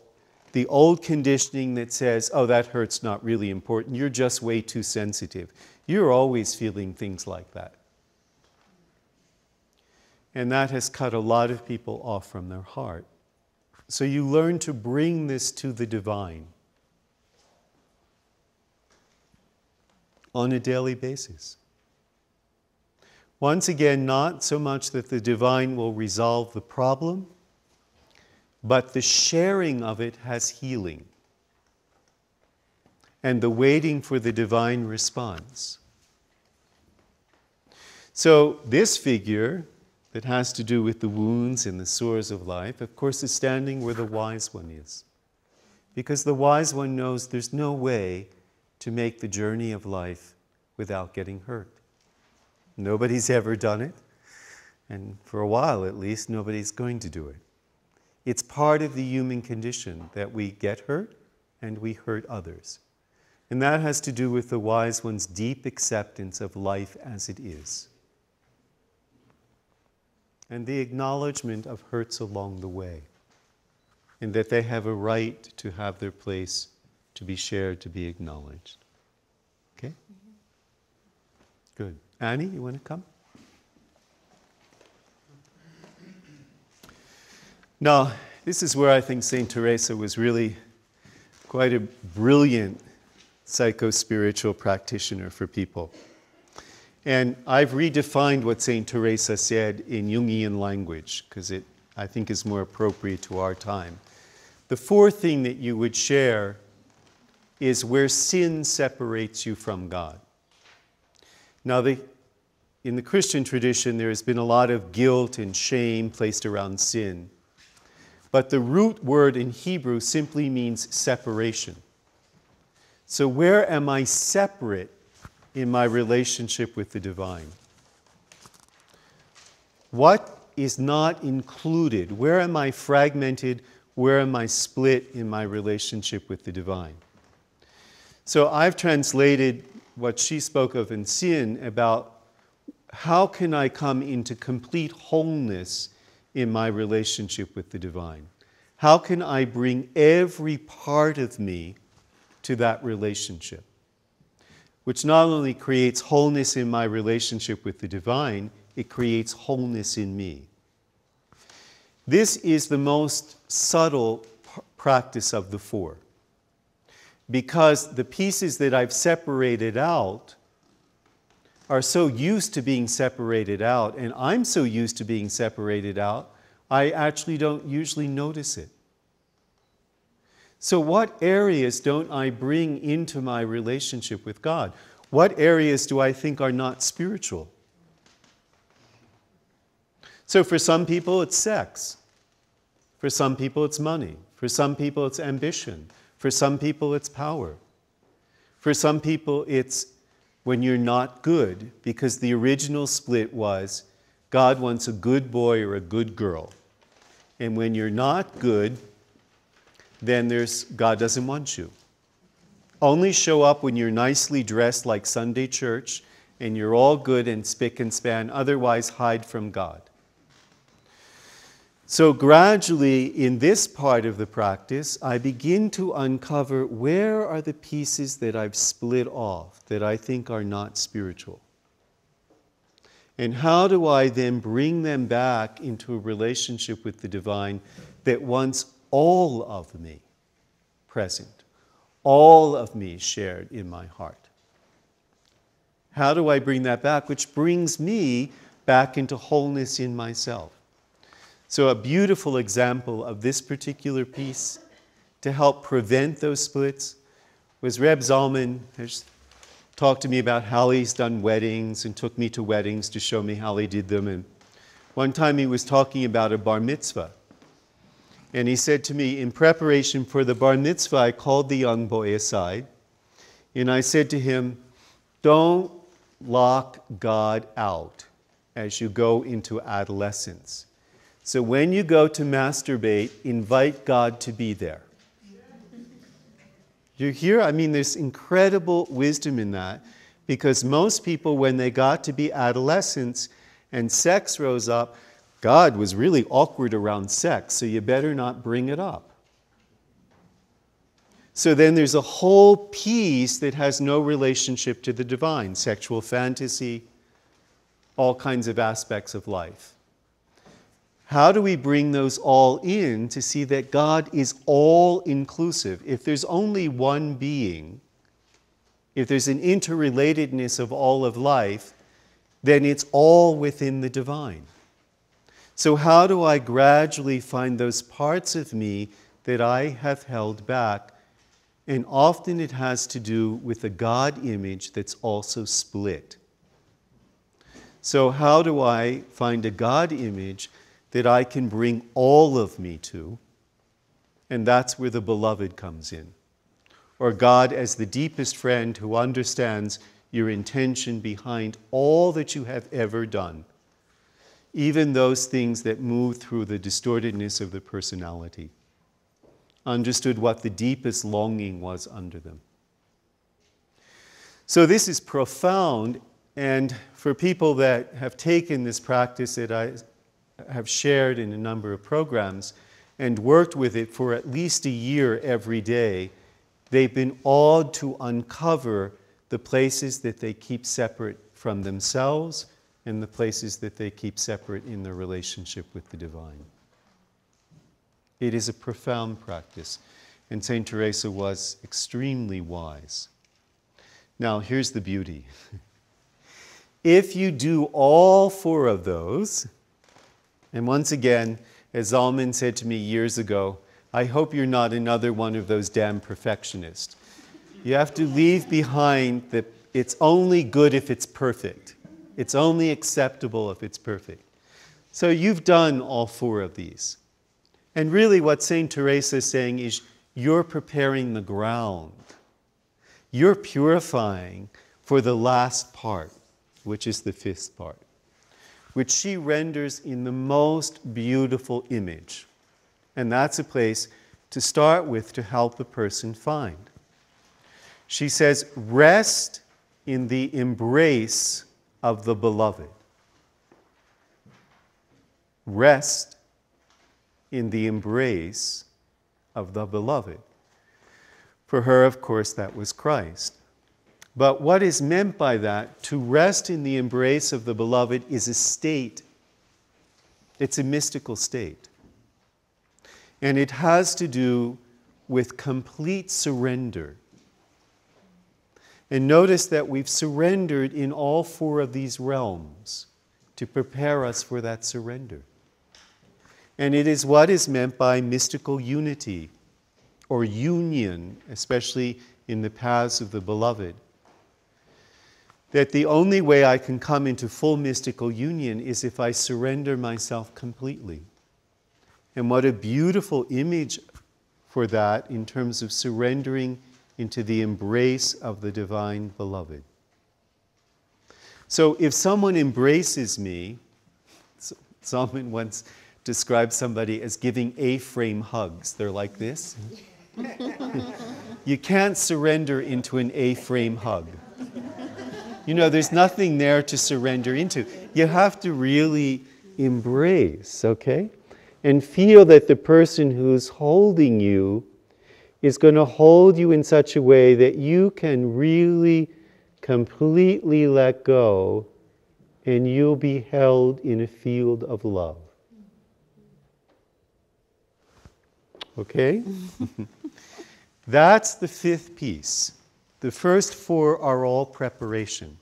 the old conditioning that says, oh, that hurt's not really important. You're just way too sensitive. You're always feeling things like that. And that has cut a lot of people off from their heart. So you learn to bring this to the divine on a daily basis. Once again, not so much that the divine will resolve the problem, but the sharing of it has healing. And the waiting for the divine response. So this figure that has to do with the wounds and the sores of life, of course, is standing where the wise one is. Because the wise one knows there's no way to make the journey of life without getting hurt. Nobody's ever done it, and for a while at least, nobody's going to do it. It's part of the human condition that we get hurt and we hurt others. And that has to do with the wise one's deep acceptance of life as it is. And the acknowledgement of hurts along the way. And that they have a right to have their place to be shared, to be acknowledged. Okay? Good. Annie, you want to come? Now, this is where I think St. Teresa was really quite a brilliant psycho-spiritual practitioner for people. And I've redefined what St. Teresa said in Jungian language, because it, I think, is more appropriate to our time. The fourth thing that you would share is where sin separates you from God. Now, in the Christian tradition, there has been a lot of guilt and shame placed around sin. But the root word in Hebrew simply means separation. So where am I separate in my relationship with the divine? What is not included? Where am I fragmented? Where am I split in my relationship with the divine? So I've translated what she spoke of in sin about how can I come into complete wholeness in my relationship with the divine? How can I bring every part of me to that relationship? Which not only creates wholeness in my relationship with the divine, it creates wholeness in me. This is the most subtle practice of the four. because the pieces that I've separated out are so used to being separated out, and I'm so used to being separated out, I actually don't usually notice it. So what areas don't I bring into my relationship with God? What areas do I think are not spiritual? So for some people it's sex. For some people it's money. For some people it's ambition. For some people it's power. For some people it's when you're not good, because the original split was God wants a good boy or a good girl. And when you're not good, then God doesn't want you. Only show up when you're nicely dressed like Sunday church and you're all good and spick and span, otherwise hide from God. So gradually, in this part of the practice, I begin to uncover where are the pieces that I've split off that I think are not spiritual. And how do I then bring them back into a relationship with the divine that wants all of me present, all of me shared in my heart? How do I bring that back? Which brings me back into wholeness in myself. So a beautiful example of this particular piece to help prevent those splits was Rabbi Zalman has talked to me about how he's done weddings and took me to weddings to show me how he did them. And one time he was talking about a bar mitzvah. And he said to me, in preparation for the bar mitzvah, I called the young boy aside and I said to him, don't lock God out as you go into adolescence. So when you go to masturbate, invite God to be there. You hear? I mean, there's incredible wisdom in that, because most people, when they got to be adolescents and sex rose up, God was really awkward around sex, so you better not bring it up. So then there's a whole piece that has no relationship to the divine, sexual fantasy, all kinds of aspects of life. How do we bring those all in to see that God is all-inclusive? If there's only one being, if there's an interrelatedness of all of life, then it's all within the divine. So how do I gradually find those parts of me that I have held back? And often it has to do with a God image that's also split. So how do I find a God image that I can bring all of me to? And that's where the beloved comes in. Or God as the deepest friend who understands your intention behind all that you have ever done, even those things that move through the distortedness of the personality. Understood what the deepest longing was under them. So this is profound, and for people that have taken this practice that I have shared in a number of programs and worked with it for at least a year every day, they've been awed to uncover the places that they keep separate from themselves and the places that they keep separate in their relationship with the divine. It is a profound practice, and Saint Teresa was extremely wise. Now, here's the beauty. If you do all four of those, and once again, as Zalman said to me years ago, I hope you're not another one of those damn perfectionists. You have to leave behind that it's only good if it's perfect. It's only acceptable if it's perfect. So you've done all four of these. And really what Saint Teresa is saying is you're preparing the ground. You're purifying for the last part, which is the fifth part, which she renders in the most beautiful image. And that's a place to start with to help a person find. She says, rest in the embrace of the beloved. Rest in the embrace of the beloved. For her, of course, that was Christ. But what is meant by that, to rest in the embrace of the beloved, is a state. It's a mystical state. And it has to do with complete surrender And notice that we've surrendered in all four of these realms to prepare us for that surrender. And it is what is meant by mystical unity or union, especially in the paths of the beloved. That the only way I can come into full mystical union is if I surrender myself completely. And what a beautiful image for that in terms of surrendering into the embrace of the divine beloved. So if someone embraces me, Zalman once described somebody as giving A-frame hugs. They're like this. You can't surrender into an A-frame hug. You know, there's nothing there to surrender into. You have to really embrace, okay? And feel that the person who's holding you is going to hold you in such a way that you can really completely let go and you'll be held in a field of love. Okay? That's the fifth piece. The first four are all preparation.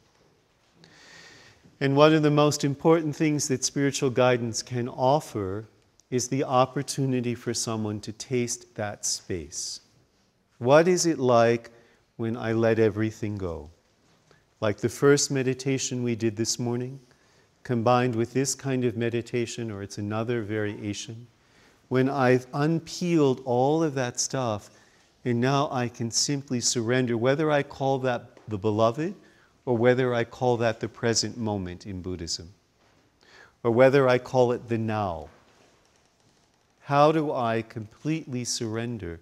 And one of the most important things that spiritual guidance can offer is the opportunity for someone to taste that space. What is it like when I let everything go? Like the first meditation we did this morning, combined with this kind of meditation, or it's another variation, when I've unpeeled all of that stuff, and now I can simply surrender, whether I call that the beloved, or whether I call that the present moment in Buddhism, or whether I call it the now. How do I completely surrender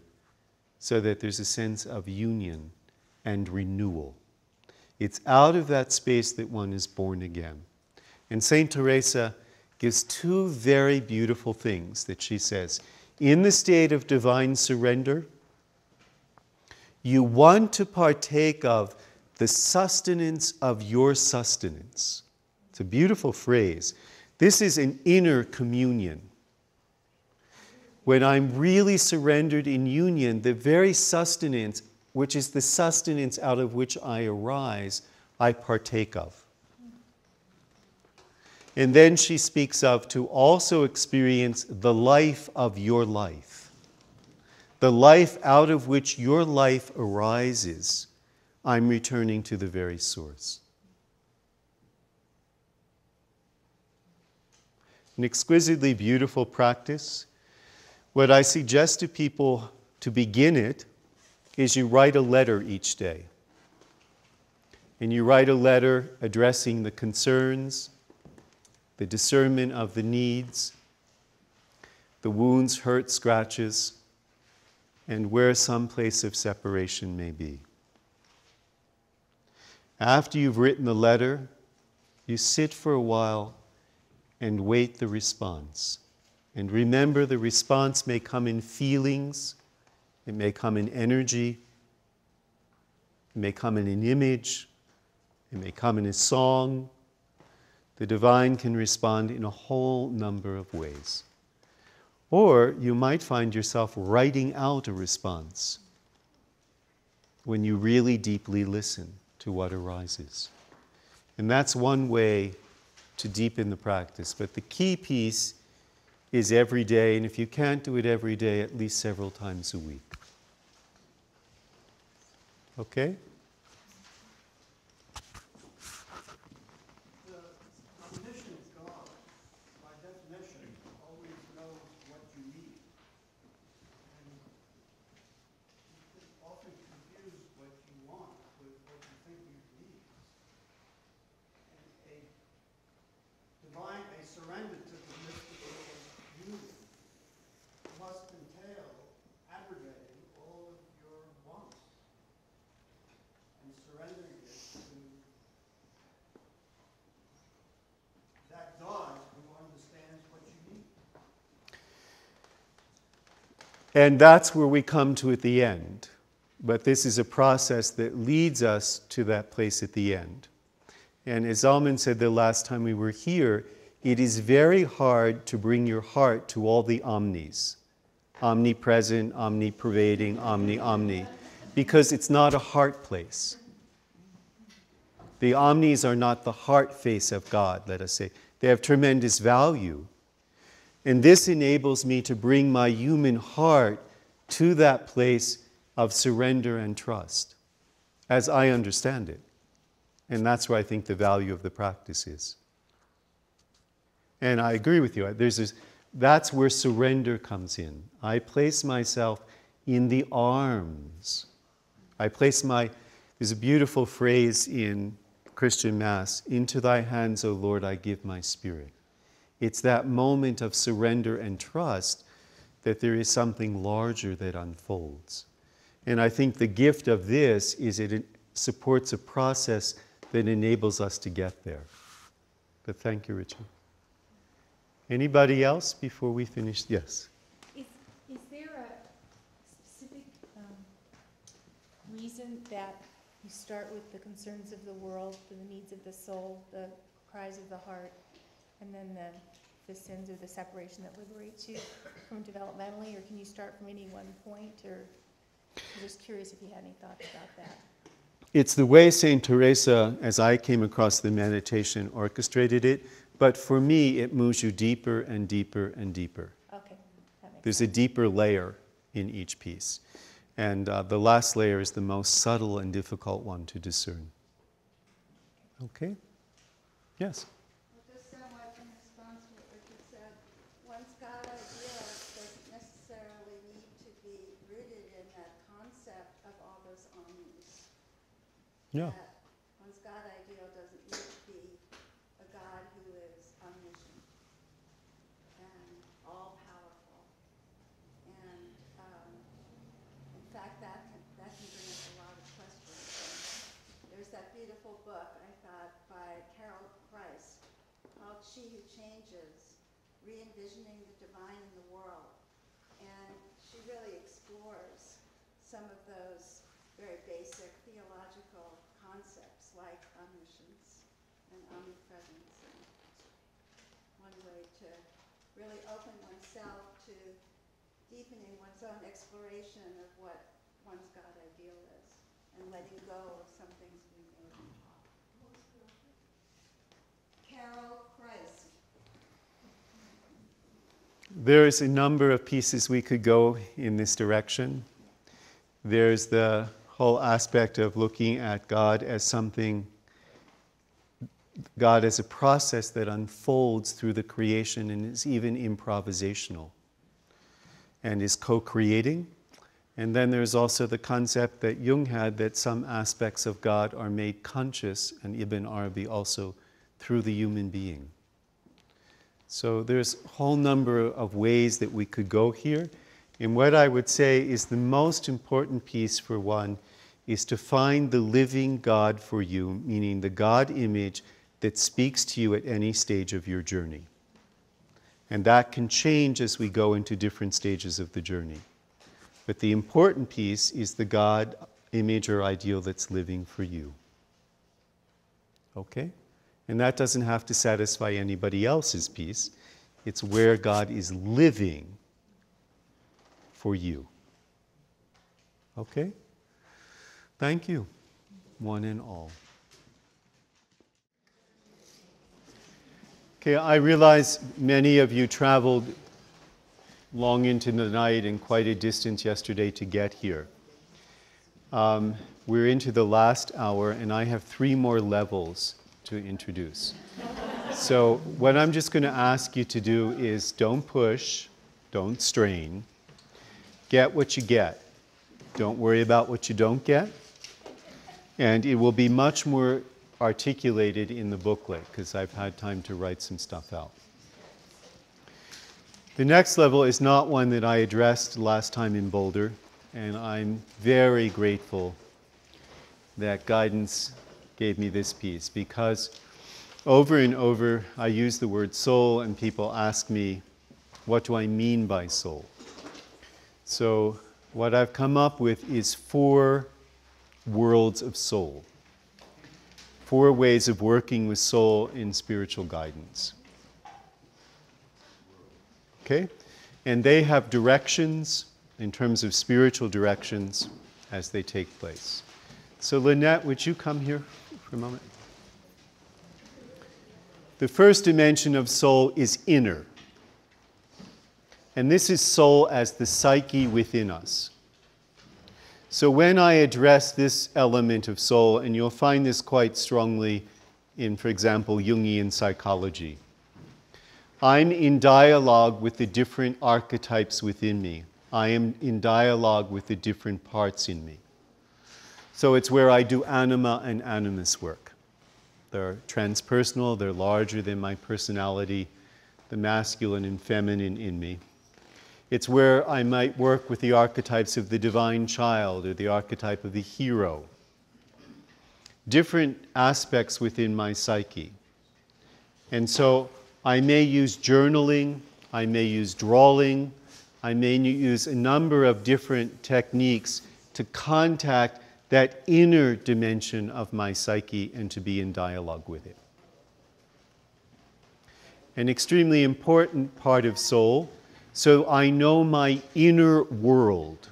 so that there's a sense of union and renewal? It's out of that space that one is born again. And Saint Teresa gives two very beautiful things that she says. In the state of divine surrender, you want to partake of the sustenance of your sustenance. It's a beautiful phrase. This is an inner communion. When I'm really surrendered in union, the very sustenance, which is the sustenance out of which I arise, I partake of. And then she speaks of to also experience the life of your life. The life out of which your life arises, I'm returning to the very source. An exquisitely beautiful practice. What I suggest to people to begin it is you write a letter each day. And you write a letter addressing the concerns, the discernment of the needs, the wounds, hurt, scratches, and where some place of separation may be. After you've written the letter, you sit for a while and wait the response. And remember, the response may come in feelings, it may come in energy, it may come in an image, it may come in a song. The divine can respond in a whole number of ways. Or you might find yourself writing out a response when you really deeply listen to what arises. And that's one way to deepen the practice. But the key piece is every day, and if you can't do it every day, at least several times a week. Okay? The omniscient God, by definition, always knows what you need. And you can often confuse what you want with what you think you need. And a surrender to the mystical union must entail abrogating all of your wants and surrendering it to that God who understands what you need. And that's where we come to at the end. But this is a process that leads us to that place at the end. And as Zalman said the last time we were here, it is very hard to bring your heart to all the omnis. Omnipresent, omnipervading, omni, because it's not a heart place. The omnis are not the heart face of God, let us say. They have tremendous value. And this enables me to bring my human heart to that place of surrender and trust, as I understand it. And that's where I think the value of the practice is. And I agree with you. That's where surrender comes in. I place myself in the arms. There's a beautiful phrase in Christian Mass, into thy hands, O Lord, I give my spirit. It's that moment of surrender and trust that there is something larger that unfolds. And I think the gift of this is it supports a process that enables us to get there. But thank you, Richard. Anybody else before we finish? Yes. Is there a specific reason that you start with the concerns of the world, the needs of the soul, the cries of the heart, and then the sins or the separation that liberates you from developmentally, or can you start from any one point? Or I'm just curious if you had any thoughts about that. It's the way St. Teresa, as I came across the meditation, orchestrated it, but for me, it moves you deeper and deeper and deeper. Okay, that makes There's sense. a deeper layer in each piece. And the last layer is the most subtle and difficult one to discern. Okay? Yes? Well, just somewhat in response to what Richard said, one's God idea doesn't necessarily need to be rooted in that concept of all those omnis. Yeah. That one's God ideal doesn't need to be a God who is omniscient and all-powerful. And in fact, that can bring us a lot of questions. There's that beautiful book, I thought, by Carol Christ called She Who Changes, Re-envisioning the Divine in the World. And she really explores some of those very basic theological concepts like omniscience and omnipresence. And one way to really open oneself to deepening one's own exploration of what one's God ideal is and letting go of some things we may have been taught. Carol Christ. There's a number of pieces we could go in this direction. There's the whole aspect of looking at God as something, God as a process that unfolds through the creation and is even improvisational and is co-creating. And then there's also the concept that Jung had that some aspects of God are made conscious, and Ibn Arabi also, through the human being. So there's a whole number of ways that we could go here. And what I would say is the most important piece for one is to find the living God for you, meaning the God image that speaks to you at any stage of your journey. And that can change as we go into different stages of the journey. But the important piece is the God image or ideal that's living for you. Okay? And that doesn't have to satisfy anybody else's piece. It's where God is living for you. Okay? Thank you, one and all. Okay, I realize many of you traveled long into the night and quite a distance yesterday to get here. We're into the last hour, and I have 3 more levels to introduce. So what I'm just going to ask you to do is don't push, don't strain, get what you get. Don't worry about what you don't get. And it will be much more articulated in the booklet because I've had time to write some stuff out. The next level is not one that I addressed last time in Boulder, and I'm very grateful that guidance gave me this piece, because over and over I use the word soul and people ask me, what do I mean by soul? So what I've come up with is 4 worlds of soul, 4 ways of working with soul in spiritual guidance. Okay? And they have directions in terms of spiritual directions as they take place. So Lynette, would you come here for a moment? The first dimension of soul is inner. And this is soul as the psyche within us. So when I address this element of soul, and you'll find this quite strongly in, for example, Jungian psychology, I'm in dialogue with the different archetypes within me. I am in dialogue with the different parts in me. So it's where I do anima and animus work. They're transpersonal, they're larger than my personality, the masculine and feminine in me. It's where I might work with the archetypes of the divine child or the archetype of the hero. Different aspects within my psyche. And so I may use journaling, I may use drawing, I may use a number of different techniques to contact that inner dimension of my psyche and to be in dialogue with it. An extremely important part of soul, so I know my inner world.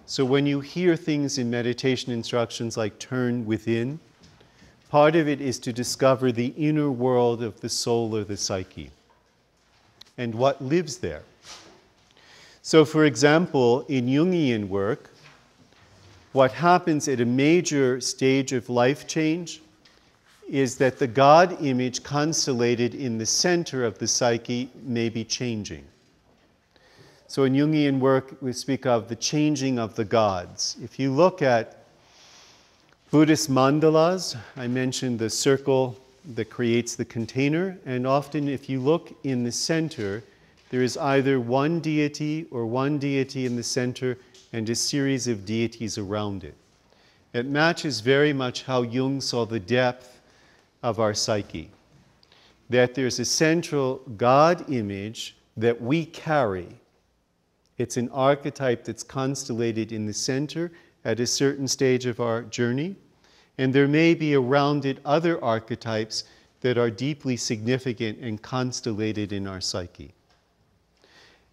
So when you hear things in meditation instructions like turn within, part of it is to discover the inner world of the soul or the psyche and what lives there. So for example, in Jungian work, what happens at a major stage of life change is that the God image constellated in the center of the psyche may be changing. So in Jungian work, we speak of the changing of the gods. If you look at Buddhist mandalas, I mentioned the circle that creates the container, and often if you look in the center, there is either one deity or one deity in the center and a series of deities around it. It matches very much how Jung saw the depth of our psyche. That there's a central God image that we carry. It's an archetype that's constellated in the center at a certain stage of our journey, and there may be around it other archetypes that are deeply significant and constellated in our psyche.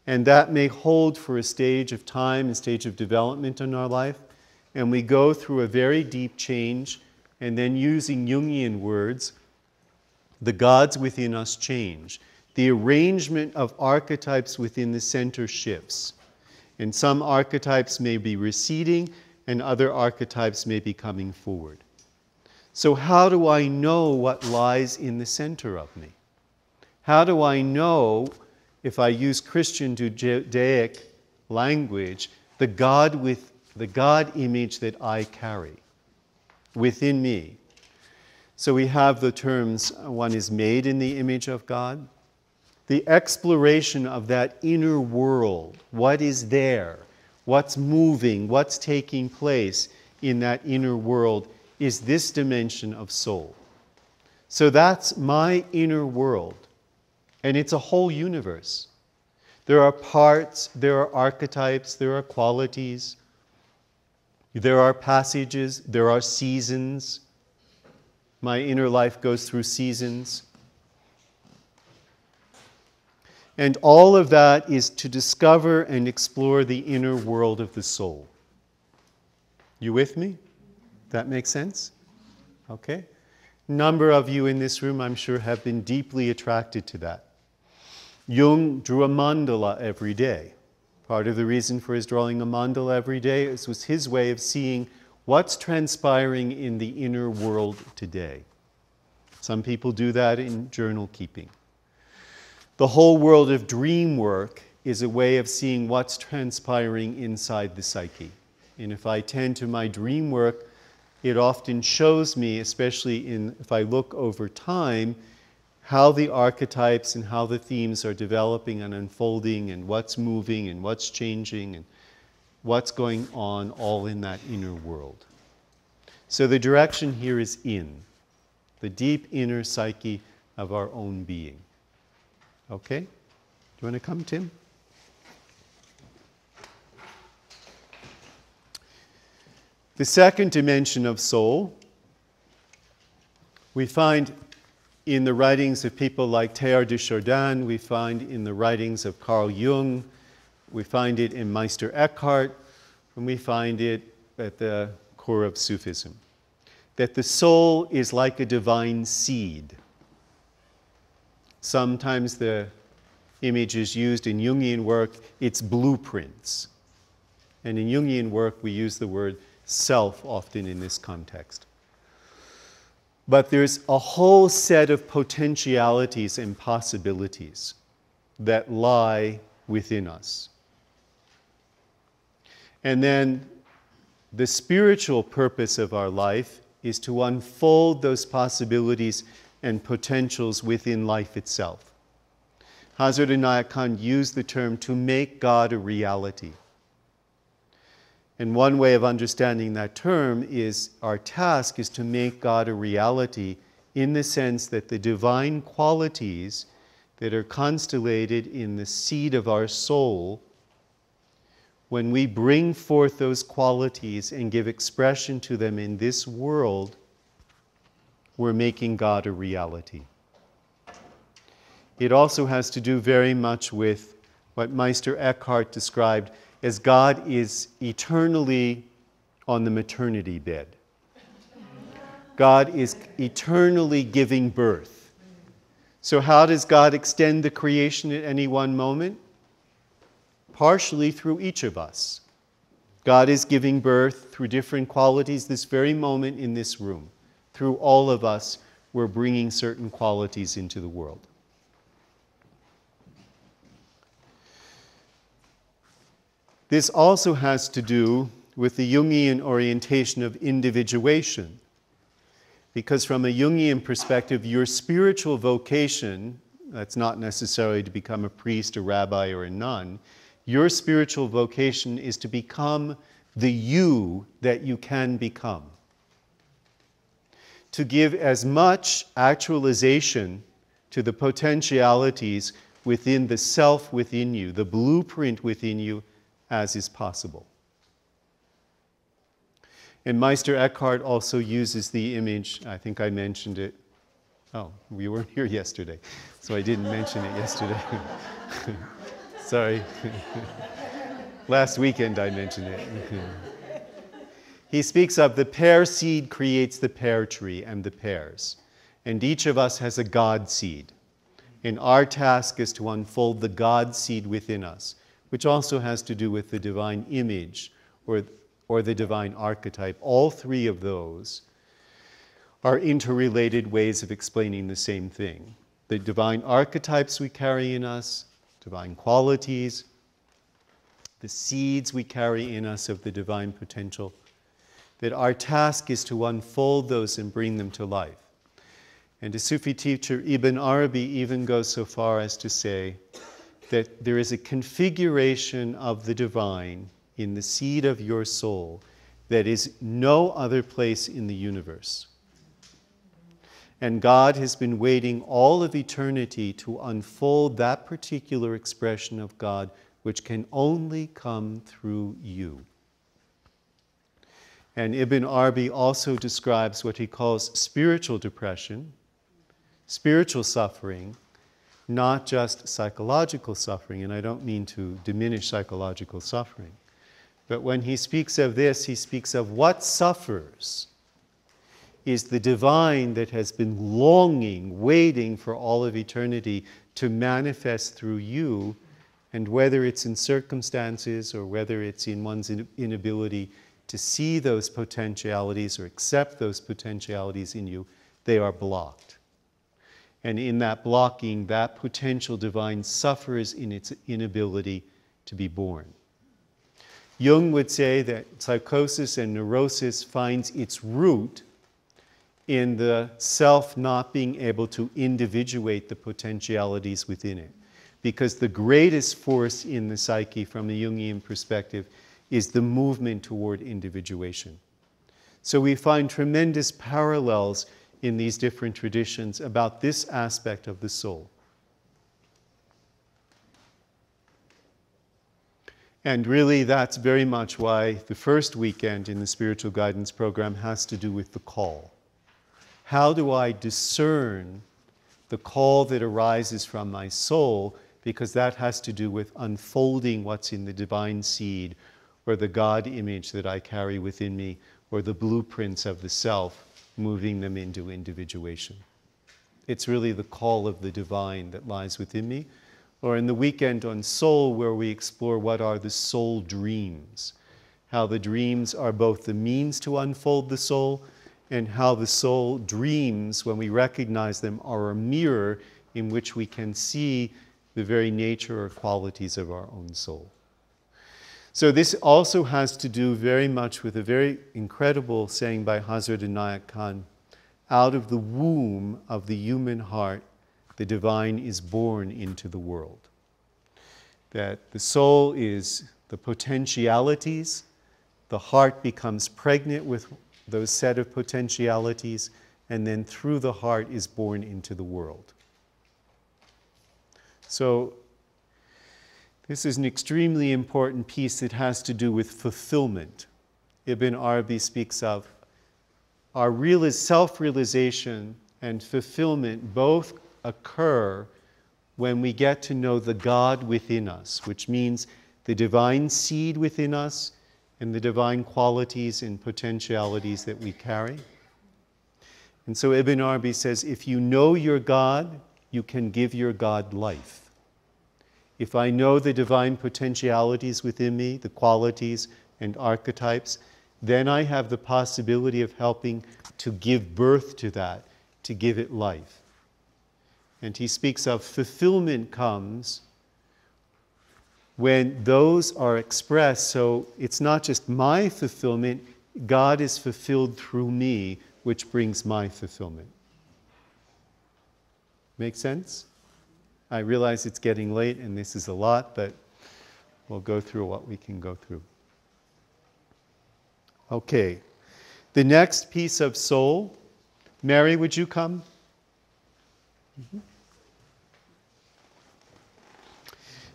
And that may hold for a stage of time, a stage of development in our life, and we go through a very deep change, and then using Jungian words, the gods within us change. The arrangement of archetypes within the center shifts. And some archetypes may be receding, and other archetypes may be coming forward. So how do I know what lies in the center of me? How do I know, if I use Christian Judaic language, the God image that I carry within me? So we have the terms, one is made in the image of God. The exploration of that inner world, what is there, what's moving, what's taking place in that inner world, is this dimension of soul. So that's my inner world. And it's a whole universe. There are parts, there are archetypes, there are qualities, there are passages, there are seasons. My inner life goes through seasons. And all of that is to discover and explore the inner world of the soul. You with me? That makes sense? Okay. A number of you in this room, I'm sure, have been deeply attracted to that. Jung drew a mandala every day. Part of the reason for his drawing a mandala every day was his way of seeing what's transpiring in the inner world today. Some people do that in journal keeping. The whole world of dream work is a way of seeing what's transpiring inside the psyche. And if I tend to my dream work, it often shows me, especially if I look over time, how the archetypes and how the themes are developing and unfolding and what's moving and what's changing and what's going on all in that inner world. So the direction here is in, the deep inner psyche of our own being. Okay? Do you want to come, Tim? The second dimension of soul we find in the writings of people like Teilhard de Chardin, we find in the writings of Carl Jung, we find it in Meister Eckhart, and we find it at the core of Sufism. That the soul is like a divine seed. Sometimes the image is used in Jungian work, it's blueprints. And in Jungian work, we use the word self often in this context. But there's a whole set of potentialities and possibilities that lie within us. And then the spiritual purpose of our life is to unfold those possibilities and potentials within life itself. Hazrat Inayat Khan used the term to make God a reality. And one way of understanding that term is our task is to make God a reality in the sense that the divine qualities that are constellated in the seed of our soul, when we bring forth those qualities and give expression to them in this world, we're making God a reality. It also has to do very much with what Meister Eckhart described as God is eternally on the maternity bed. God is eternally giving birth. So how does God extend the creation at any one moment? Partially through each of us. God is giving birth through different qualities this very moment in this room. Through all of us, we're bringing certain qualities into the world. This also has to do with the Jungian orientation of individuation. Because from a Jungian perspective, your spiritual vocation, that's not necessarily to become a priest, a rabbi, or a nun, your spiritual vocation is to become the you that you can become. To give as much actualization to the potentialities within the self within you, the blueprint within you, as is possible. And Meister Eckhart also uses the image, I think I mentioned it. Oh, we weren't here yesterday, so I didn't mention it yesterday. Sorry. Last weekend I mentioned it. He speaks of the pear seed creates the pear tree and the pears. And each of us has a God seed. And our task is to unfold the God seed within us, which also has to do with the divine image or the divine archetype. All three of those are interrelated ways of explaining the same thing. The divine archetypes we carry in us, divine qualities, the seeds we carry in us of the divine potential, that our task is to unfold those and bring them to life. And a Sufi teacher, Ibn Arabi, even goes so far as to say that there is a configuration of the divine in the seed of your soul that is no other place in the universe. And God has been waiting all of eternity to unfold that particular expression of God, which can only come through you. And Ibn Arabi also describes what he calls spiritual depression, spiritual suffering, not just psychological suffering, and I don't mean to diminish psychological suffering. But when he speaks of this, he speaks of what suffers is the divine that has been longing, waiting for all of eternity to manifest through you, and whether it's in circumstances or whether it's in one's inability to see those potentialities or accept those potentialities in you, they are blocked. And in that blocking, that potential divine suffers in its inability to be born. Jung would say that psychosis and neurosis finds its root in the self not being able to individuate the potentialities within it. Because the greatest force in the psyche from a Jungian perspective is the movement toward individuation. So we find tremendous parallels in these different traditions about this aspect of the soul. And really that's very much why the first weekend in the spiritual guidance program has to do with the call. How do I discern the call that arises from my soul? Because that has to do with unfolding what's in the divine seed or the God image that I carry within me or the blueprints of the self, moving them into individuation. It's really the call of the divine that lies within me. Or in the weekend on soul, where we explore what are the soul dreams, how the dreams are both the means to unfold the soul, and how the soul dreams, when we recognize them, are a mirror in which we can see the very nature or qualities of our own soul. So this also has to do very much with a very incredible saying by Hazrat Inayat Khan, out of the womb of the human heart, the divine is born into the world. That the soul is the potentialities, the heart becomes pregnant with those set of potentialities, and then through the heart is born into the world. So this is an extremely important piece that has to do with fulfillment. Ibn Arabi speaks of our self-realization and fulfillment both occur when we get to know the God within us, which means the divine seed within us and the divine qualities and potentialities that we carry. And so Ibn Arabi says, if you know your God, you can give your God life. If I know the divine potentialities within me, the qualities and archetypes, then I have the possibility of helping to give birth to that, to give it life. And he speaks of fulfillment comes when those are expressed. So it's not just my fulfillment, God is fulfilled through me, which brings my fulfillment. Make sense? I realize it's getting late and this is a lot, but we'll go through what we can go through. Okay. The next piece of soul, Mary, would you come? Mm-hmm.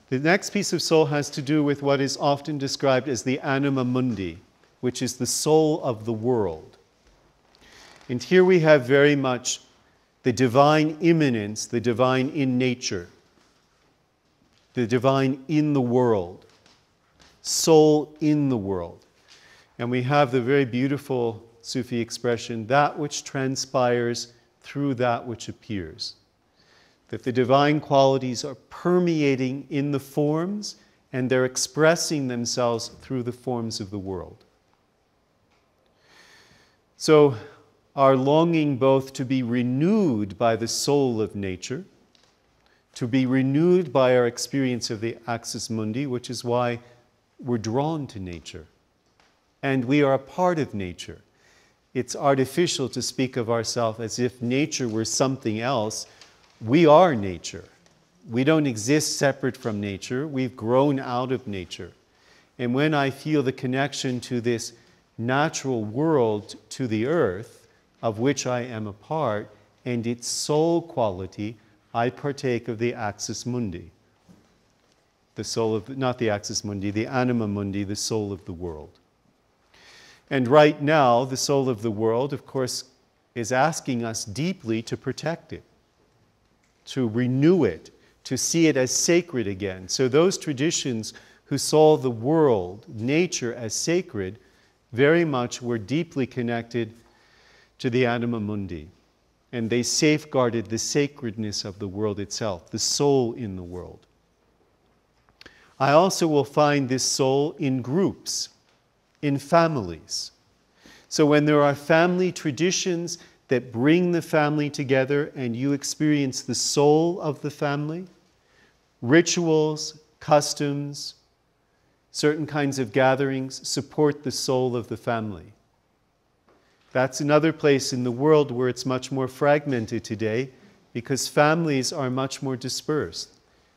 The next piece of soul has to do with what is often described as the anima mundi, which is the soul of the world. And here we have very much the divine immanence, the divine in nature, the divine in the world, soul in the world. And we have the very beautiful Sufi expression, that which transpires through that which appears. That the divine qualities are permeating in the forms and they're expressing themselves through the forms of the world. So, our longing both to be renewed by the soul of nature, to be renewed by our experience of the axis mundi, which is why we're drawn to nature. And we are a part of nature. It's artificial to speak of ourselves as if nature were something else. We are nature. We don't exist separate from nature. We've grown out of nature. And when I feel the connection to this natural world, to the earth, of which I am a part, and its soul quality, I partake of the axis mundi. The soul of, not the axis mundi, the anima mundi, the soul of the world. And right now, the soul of the world, of course, is asking us deeply to protect it, to renew it, to see it as sacred again. So those traditions who saw the world, nature, as sacred, very much were deeply connected to the anima mundi. And they safeguarded the sacredness of the world itself, the soul in the world. I also will find this soul in groups, in families. So when there are family traditions that bring the family together and you experience the soul of the family, rituals, customs, certain kinds of gatherings support the soul of the family. That's another place in the world where it's much more fragmented today because families are much more dispersed.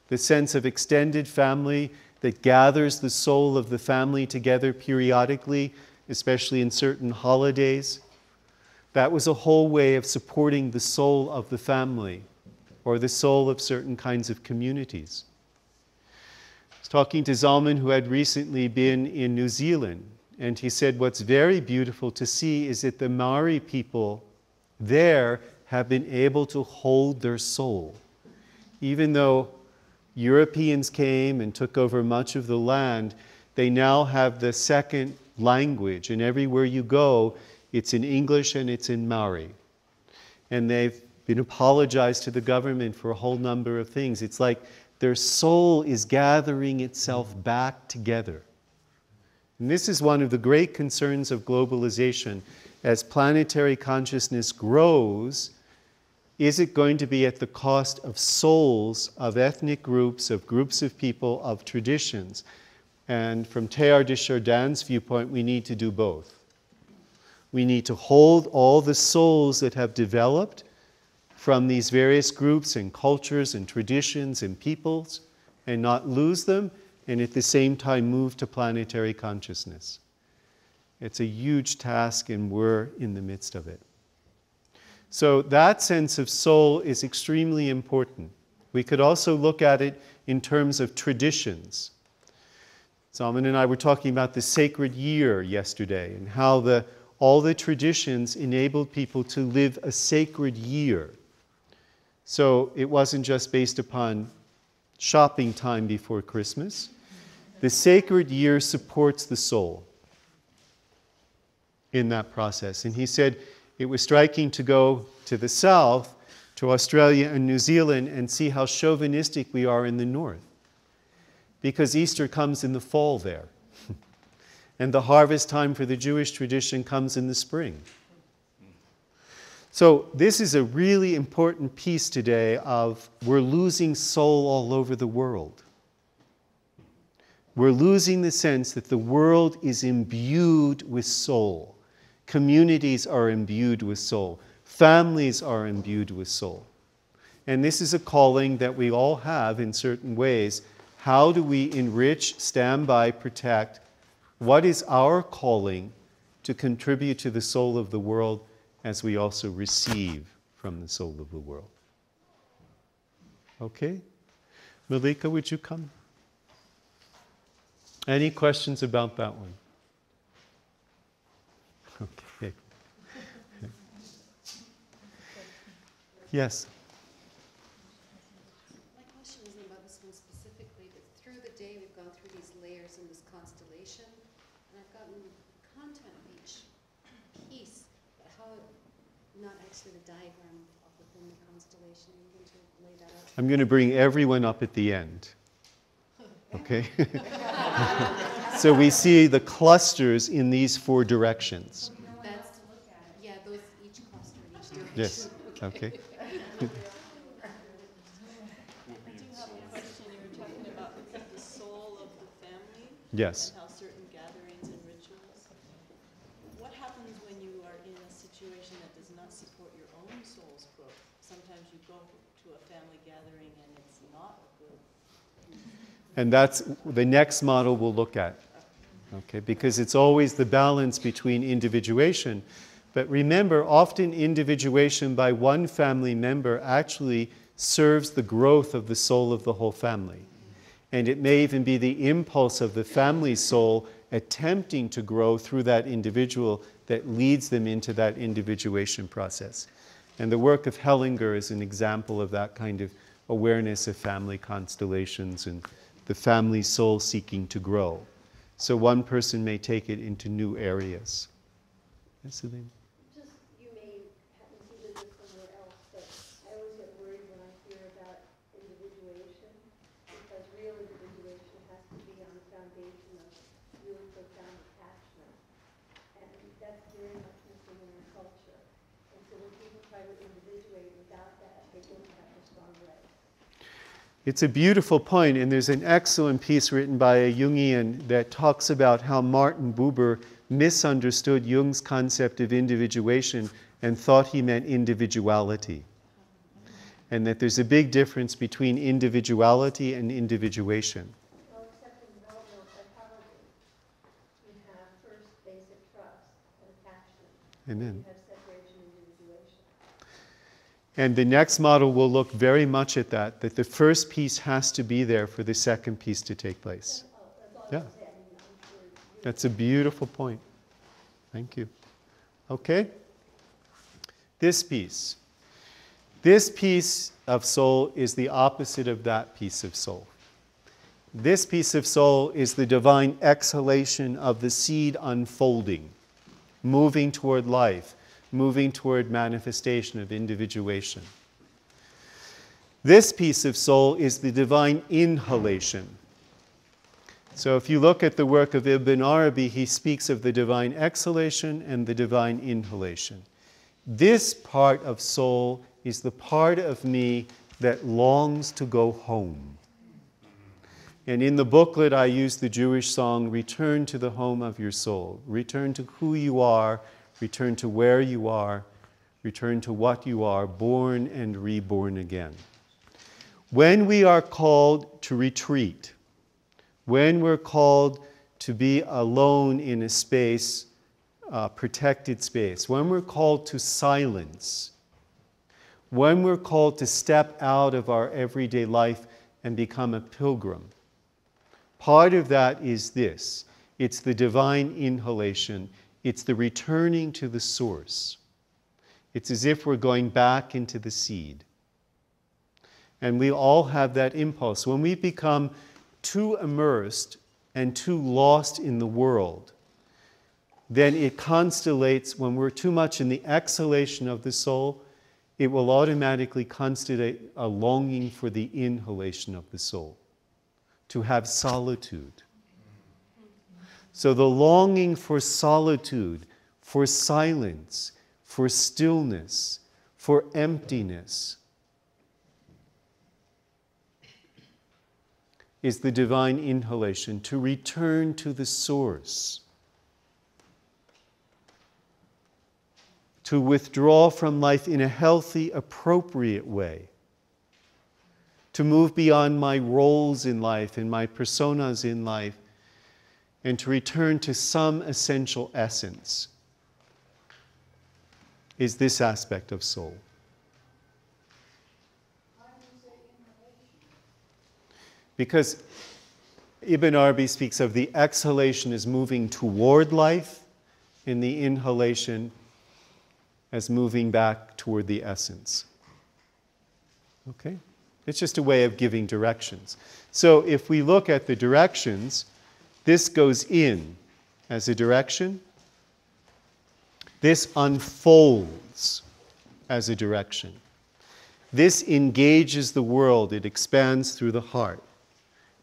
The sense of extended family that gathers the soul of the family together periodically, especially in certain holidays, that was a whole way of supporting the soul of the family or the soul of certain kinds of communities. I was talking to Zalman, who had recently been in New Zealand, and he said what's very beautiful to see is that the Maori people there have been able to hold their soul. Even though Europeans came and took over much of the land, they now have the second language, and everywhere you go, it's in English and it's in Maori. And they've been apologized to the government for a whole number of things. It's like their soul is gathering itself back together. And this is one of the great concerns of globalization. As planetary consciousness grows, is it going to be at the cost of souls, of ethnic groups, of groups of people, of traditions? And from Teilhard de Chardin's viewpoint, we need to do both. We need to hold all the souls that have developed from these various groups and cultures and traditions and peoples and not lose them, and at the same time move to planetary consciousness. It's a huge task, and we're in the midst of it. So that sense of soul is extremely important. We could also look at it in terms of traditions. Zalman and I were talking about the sacred year yesterday and how all the traditions enabled people to live a sacred year. So it wasn't just based upon shopping time before Christmas. The sacred year supports the soul in that process. And he said it was striking to go to the south, to Australia and New Zealand, and see how chauvinistic we are in the north. Because Easter comes in the fall there. And the harvest time for the Jewish tradition comes in the spring. So this is a really important piece today of we're losing soul all over the world. We're losing the sense that the world is imbued with soul. Communities are imbued with soul. Families are imbued with soul. And this is a calling that we all have in certain ways. How do we enrich, stand by, protect? What is our calling to contribute to the soul of the world as we also receive from the soul of the world? Okay? Malika, would you come? Any questions about that one? Okay. Yes? My question isn't about this one specifically, but through the day we've gone through these layers in this constellation, and I've gotten content of each piece, but how, not actually the diagram of within the constellation. Are you going to lay that out? I'm going to bring everyone up at the end. Okay? So we see the clusters in these four directions. That's, yeah, those each cluster in each direction. Yes. Okay. I do have a question. You were talking about the soul of the family. Yes. And how certain gatherings and rituals. What happens when you are in a situation that does not support your own soul's growth? Sometimes you go to a family gathering and it's not good. And that's the next model we'll look at. Okay, because it's always the balance between individuation. But remember, often individuation by one family member actually serves the growth of the soul of the whole family. And it may even be the impulse of the family soul attempting to grow through that individual that leads them into that individuation process. And the work of Hellinger is an example of that kind of awareness of family constellations and the family soul seeking to grow. So one person may take it into new areas. Yes, Elaine? Just, you may happen to see this somewhere else, but I always get worried when I hear about individuation, because real individuation has to be on the foundation of really profound attachment. And that's very much missing in our culture. And so when people try to individuate without that, they don't have a strong legs. It's a beautiful point, and there's an excellent piece written by a Jungian that talks about how Martin Buber misunderstood Jung's concept of individuation and thought he meant individuality. And that there's a big difference between individuality and individuation. Well, except in developmental psychology, you have first basic trust and attachment. Amen. You have separation and individuation. And the next model will look very much at that the first piece has to be there for the second piece to take place. Yeah. That's a beautiful point. Thank you. Okay? This piece. This piece of soul is the opposite of that piece of soul. This piece of soul is the divine exhalation of the seed unfolding, moving toward life, moving toward manifestation of individuation. This piece of soul is the divine inhalation. So if you look at the work of Ibn Arabi, he speaks of the divine exhalation and the divine inhalation. This part of soul is the part of me that longs to go home. And in the booklet, I use the Jewish song, "Return to the home of your soul." Return to who you are, return to where you are, return to what you are, born and reborn again. When we are called to retreat, when we're called to be alone in a space, protected space, when we're called to silence, when we're called to step out of our everyday life and become a pilgrim, part of that is this. It's the divine inhalation. It's the returning to the source. It's as if we're going back into the seed. And we all have that impulse. When we become too immersed and too lost in the world, then it constellates, when we're too much in the exhalation of the soul, it will automatically constellate a longing for the inhalation of the soul, to have solitude. So the longing for solitude, for silence, for stillness, for emptiness, is the divine inhalation, to return to the source, to withdraw from life in a healthy, appropriate way, to move beyond my roles in life and my personas in life, and to return to some essential essence, is this aspect of soul. Because Ibn Arabi speaks of the exhalation as moving toward life and the inhalation as moving back toward the essence. Okay? It's just a way of giving directions. So if we look at the directions, this goes in as a direction. This unfolds as a direction. This engages the world. It expands through the heart.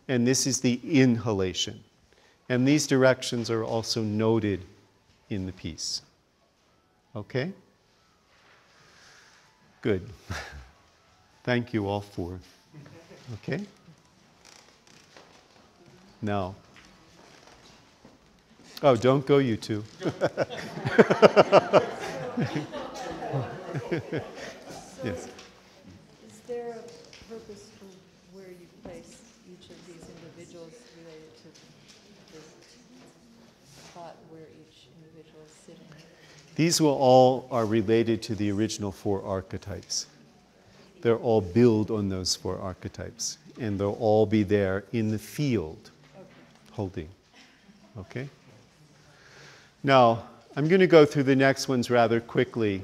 And this is the inhalation. And these directions are also noted in the piece. Okay? Good. Thank you all for. Okay? Now. Oh, don't go, you two. Yes. Is there a purpose for where you place each of these individuals related to the spot where each individual is sitting? These are related to the original 4 archetypes. They're all built on those 4 archetypes. And they'll all be there in the field, holding. Okay? Now, I'm going to go through the next ones rather quickly.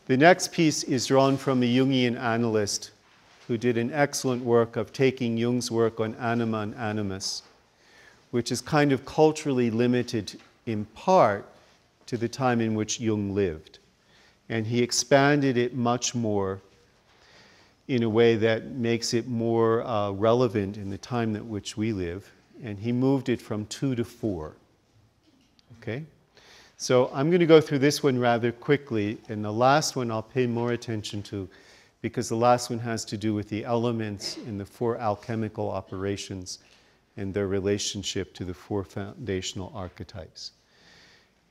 The next piece is drawn from a Jungian analyst who did an excellent work of taking Jung's work on anima and animus, which is kind of culturally limited in part to the time in which Jung lived. And he expanded it much more in a way that makes it more relevant in the time in which we live. And he moved it from 2 to 4. Okay? So I'm going to go through this one rather quickly, and the last one I'll pay more attention to, because the last one has to do with the elements in the 4 alchemical operations and their relationship to the 4 foundational archetypes.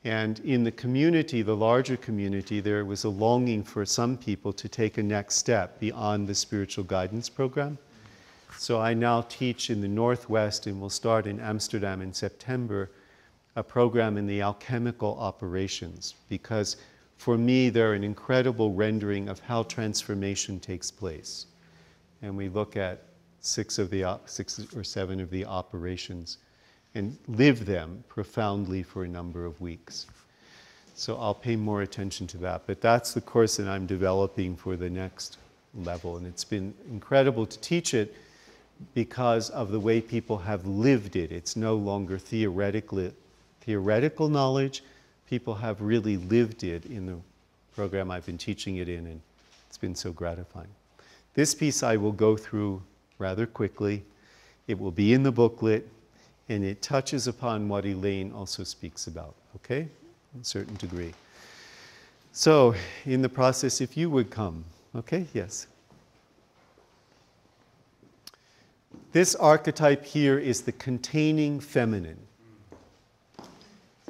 And in the community, the larger community, there was a longing for some people to take a next step beyond the spiritual guidance program. So I now teach in the Northwest, and we'll start in Amsterdam in September, a program in the alchemical operations, because for me they're an incredible rendering of how transformation takes place. And we look at 6 or 7 of the operations and live them profoundly for a number of weeks. So I'll pay more attention to that. But that's the course that I'm developing for the next level. And it's been incredible to teach it because of the way people have lived it. It's no longer theoretical knowledge. People have really lived it in the program I've been teaching it in, and it's been so gratifying. This piece I will go through rather quickly. It will be in the booklet, and it touches upon what Elaine also speaks about, okay? In a certain degree. So, in the process, if you would come, okay? Yes. This archetype here is the containing feminine.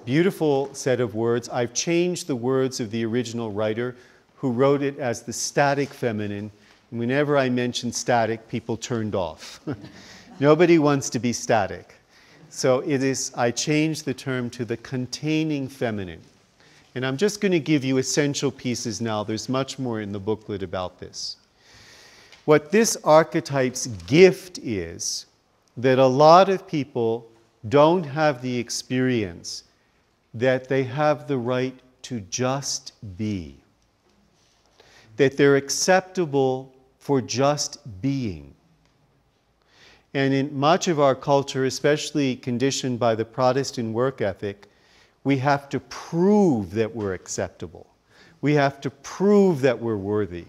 Beautiful set of words. I've changed the words of the original writer who wrote it as the static feminine. And whenever I mentioned static, people turned off. Nobody wants to be static. So I changed the term to the containing feminine. And I'm just going to give you essential pieces now. There's much more in the booklet about this. What this archetype's gift is that a lot of people don't have the experience that they have the right to just be. That they're acceptable for just being. And in much of our culture, especially conditioned by the Protestant work ethic, we have to prove that we're acceptable. We have to prove that we're worthy.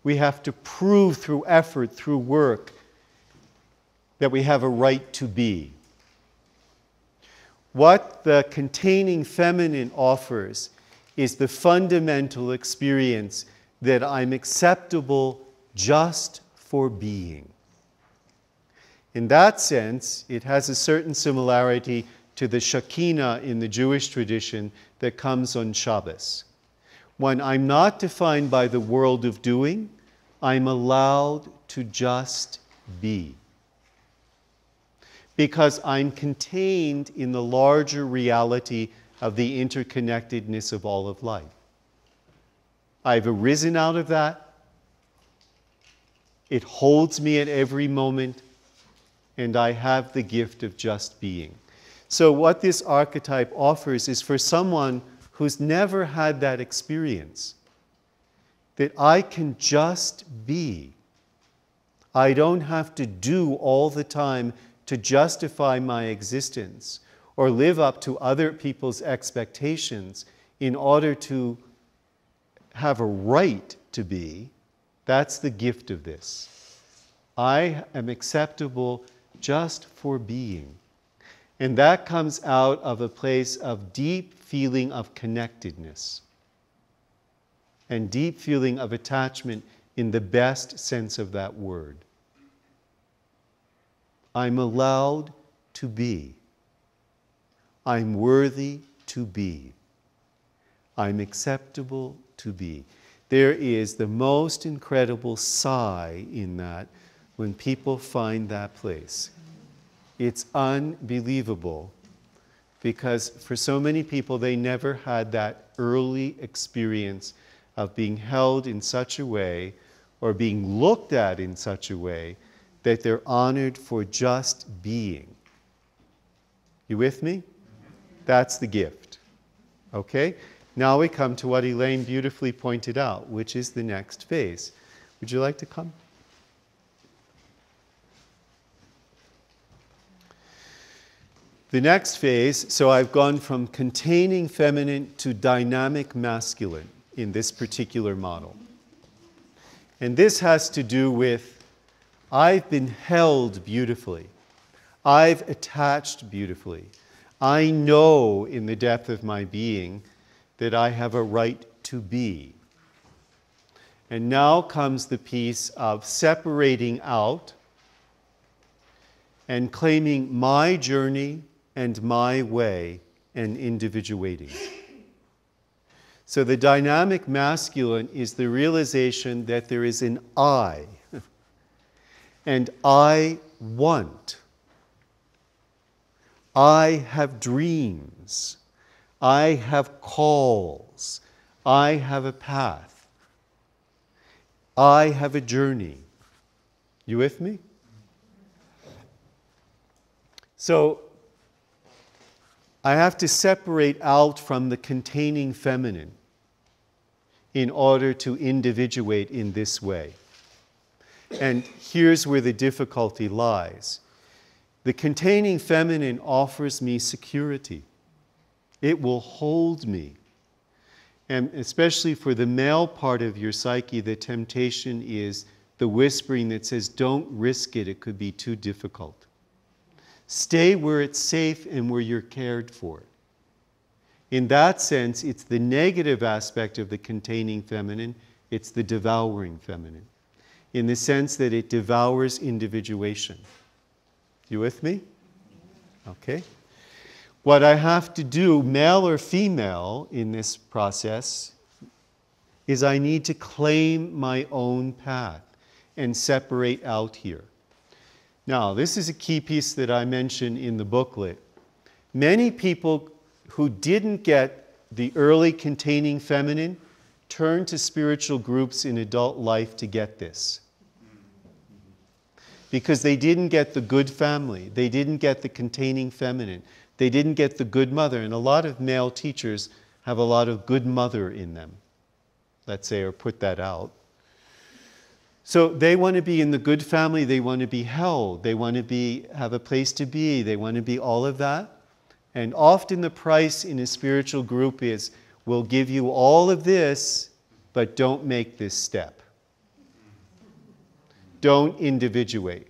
We have to prove through effort, through work, that we have a right to be. What the containing feminine offers is the fundamental experience that I'm acceptable just for being. In that sense, it has a certain similarity to the Shekinah in the Jewish tradition that comes on Shabbos. When I'm not defined by the world of doing, I'm allowed to just be. Because I'm contained in the larger reality of the interconnectedness of all of life. I've arisen out of that. It holds me at every moment, and I have the gift of just being. So what this archetype offers is for someone who's never had that experience, that I can just be. I don't have to do all the time to justify my existence or live up to other people's expectations in order to have a right to be. That's the gift of this. I am acceptable just for being. And that comes out of a place of deep feeling of connectedness and deep feeling of attachment in the best sense of that word. I'm allowed to be. I'm worthy to be. I'm acceptable to be. There is the most incredible sigh in that when people find that place. It's unbelievable because for so many people they never had that early experience of being held in such a way or being looked at in such a way that they're honored for just being. You with me? That's the gift. Okay? Now we come to what Elaine beautifully pointed out, which is the next phase. Would you like to come? The next phase, so I've gone from containing feminine to dynamic masculine in this particular model. And this has to do with I've been held beautifully. I've attached beautifully. I know in the depth of my being that I have a right to be. And now comes the piece of separating out and claiming my journey and my way and individuating. So the dynamic masculine is the realization that there is an I, and I want. I have dreams. I have calls. I have a path. I have a journey. You with me? So I have to separate out from the containing feminine in order to individuate in this way. And here's where the difficulty lies. The containing feminine offers me security. It will hold me. And especially for the male part of your psyche, the temptation is the whispering that says, don't risk it, it could be too difficult. Stay where it's safe and where you're cared for. In that sense, it's the negative aspect of the containing feminine, it's the devouring feminine, in the sense that it devours individuation. You with me? Okay. What I have to do, male or female, in this process, is I need to claim my own path and separate out here. Now, this is a key piece that I mentioned in the booklet. Many people who didn't get the early containing feminine turn to spiritual groups in adult life to get this. Because they didn't get the good family, they didn't get the containing feminine, they didn't get the good mother, and a lot of male teachers have a lot of good mother in them, let's say, or put that out. So they want to be in the good family, they want to be held, they want to have a place to be, they want to be all of that. And often the price in a spiritual group is, we'll give you all of this, but don't make this step. Don't individuate.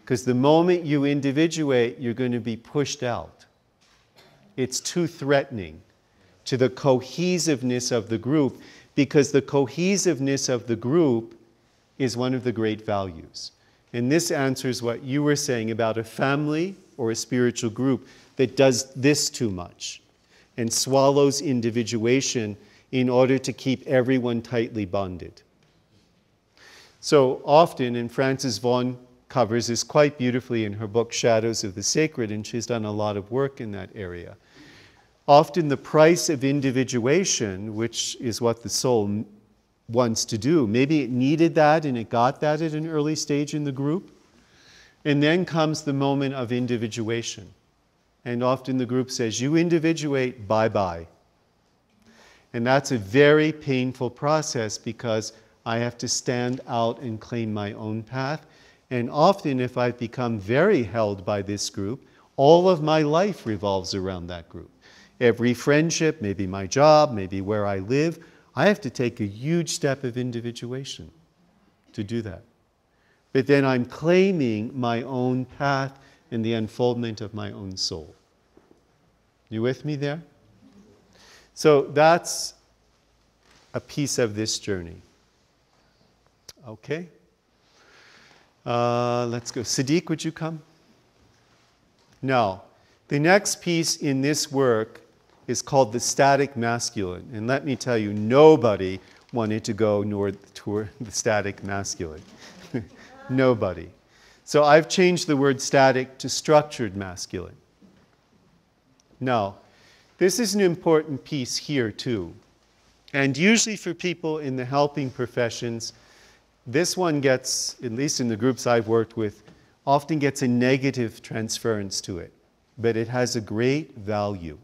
Because the moment you individuate, you're going to be pushed out. It's too threatening to the cohesiveness of the group, because the cohesiveness of the group is one of the great values. And this answers what you were saying about a family or a spiritual group that does this too much and swallows individuation in order to keep everyone tightly bonded. So often, and Frances Vaughan covers this quite beautifully in her book Shadows of the Sacred, and she's done a lot of work in that area. Often the price of individuation, which is what the soul wants to do, maybe it needed that and it got that at an early stage in the group, and then comes the moment of individuation. And often the group says, you individuate, bye-bye. And that's a very painful process, because I have to stand out and claim my own path. And often, if I've become very held by this group, all of my life revolves around that group. Every friendship, maybe my job, maybe where I live, I have to take a huge step of individuation to do that. But then I'm claiming my own path and the unfoldment of my own soul. You with me there? So that's a piece of this journey. Okay? Let's go. Sadiq, would you come? Now, the next piece in this work is called the static masculine. And let me tell you, nobody wanted to go toward the static masculine. Nobody. So I've changed the word static to structured masculine. Now, this is an important piece here too. And usually for people in the helping professions, this one gets, at least in the groups I've worked with, often gets a negative transference to it. But it has a great value.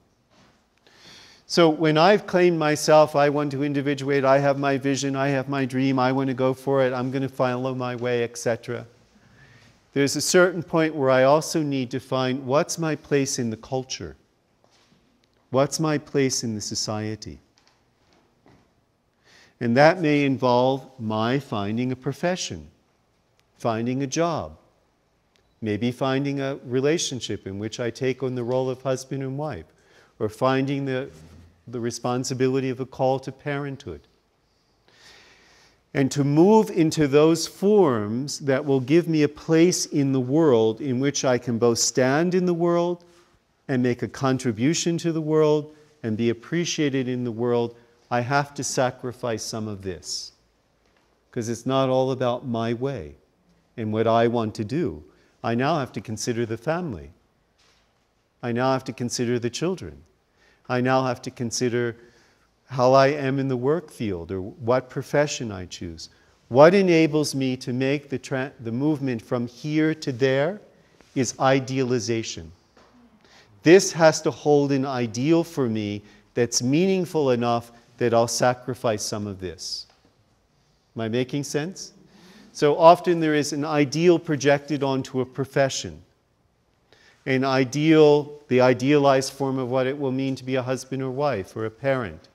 So when I've claimed myself, I want to individuate, I have my vision, I have my dream, I want to go for it, I'm going to follow my way, etc. There's a certain point where I also need to find, what's my place in the culture? What's my place in the society? And that may involve my finding a profession, finding a job, maybe finding a relationship in which I take on the role of husband and wife, or finding the responsibility of a call to parenthood. And to move into those forms that will give me a place in the world in which I can both stand in the world and make a contribution to the world and be appreciated in the world, I have to sacrifice some of this. Because it's not all about my way and what I want to do. I now have to consider the family. I now have to consider the children. I now have to consider how I am in the work field or what profession I choose. What enables me to make the movement from here to there is idealization. This has to hold an ideal for me that's meaningful enough that I'll sacrifice some of this. Am I making sense? So often there is an ideal projected onto a profession. An ideal, the idealized form of what it will mean to be a husband or wife or a parent.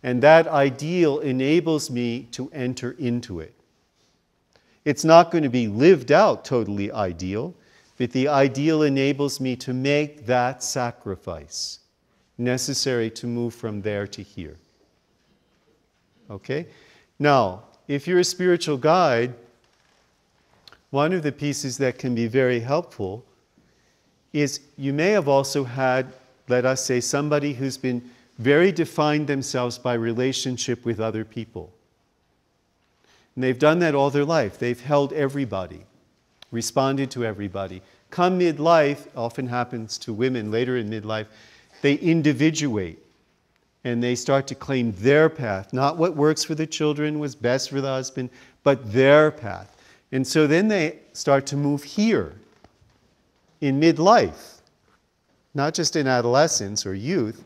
And that ideal enables me to enter into it. It's not going to be lived out totally ideal, but the ideal enables me to make that sacrifice necessary to move from there to here. Okay? Now, if you're a spiritual guide, one of the pieces that can be very helpful is you may have also had, let us say, somebody who's been very defined themselves by relationship with other people. And they've done that all their life. They've held everybody, responded to everybody. Come midlife, often happens to women later in midlife, they individuate and they start to claim their path, not what works for the children, was best for the husband, but their path. And so then they start to move here in midlife, not just in adolescence or youth.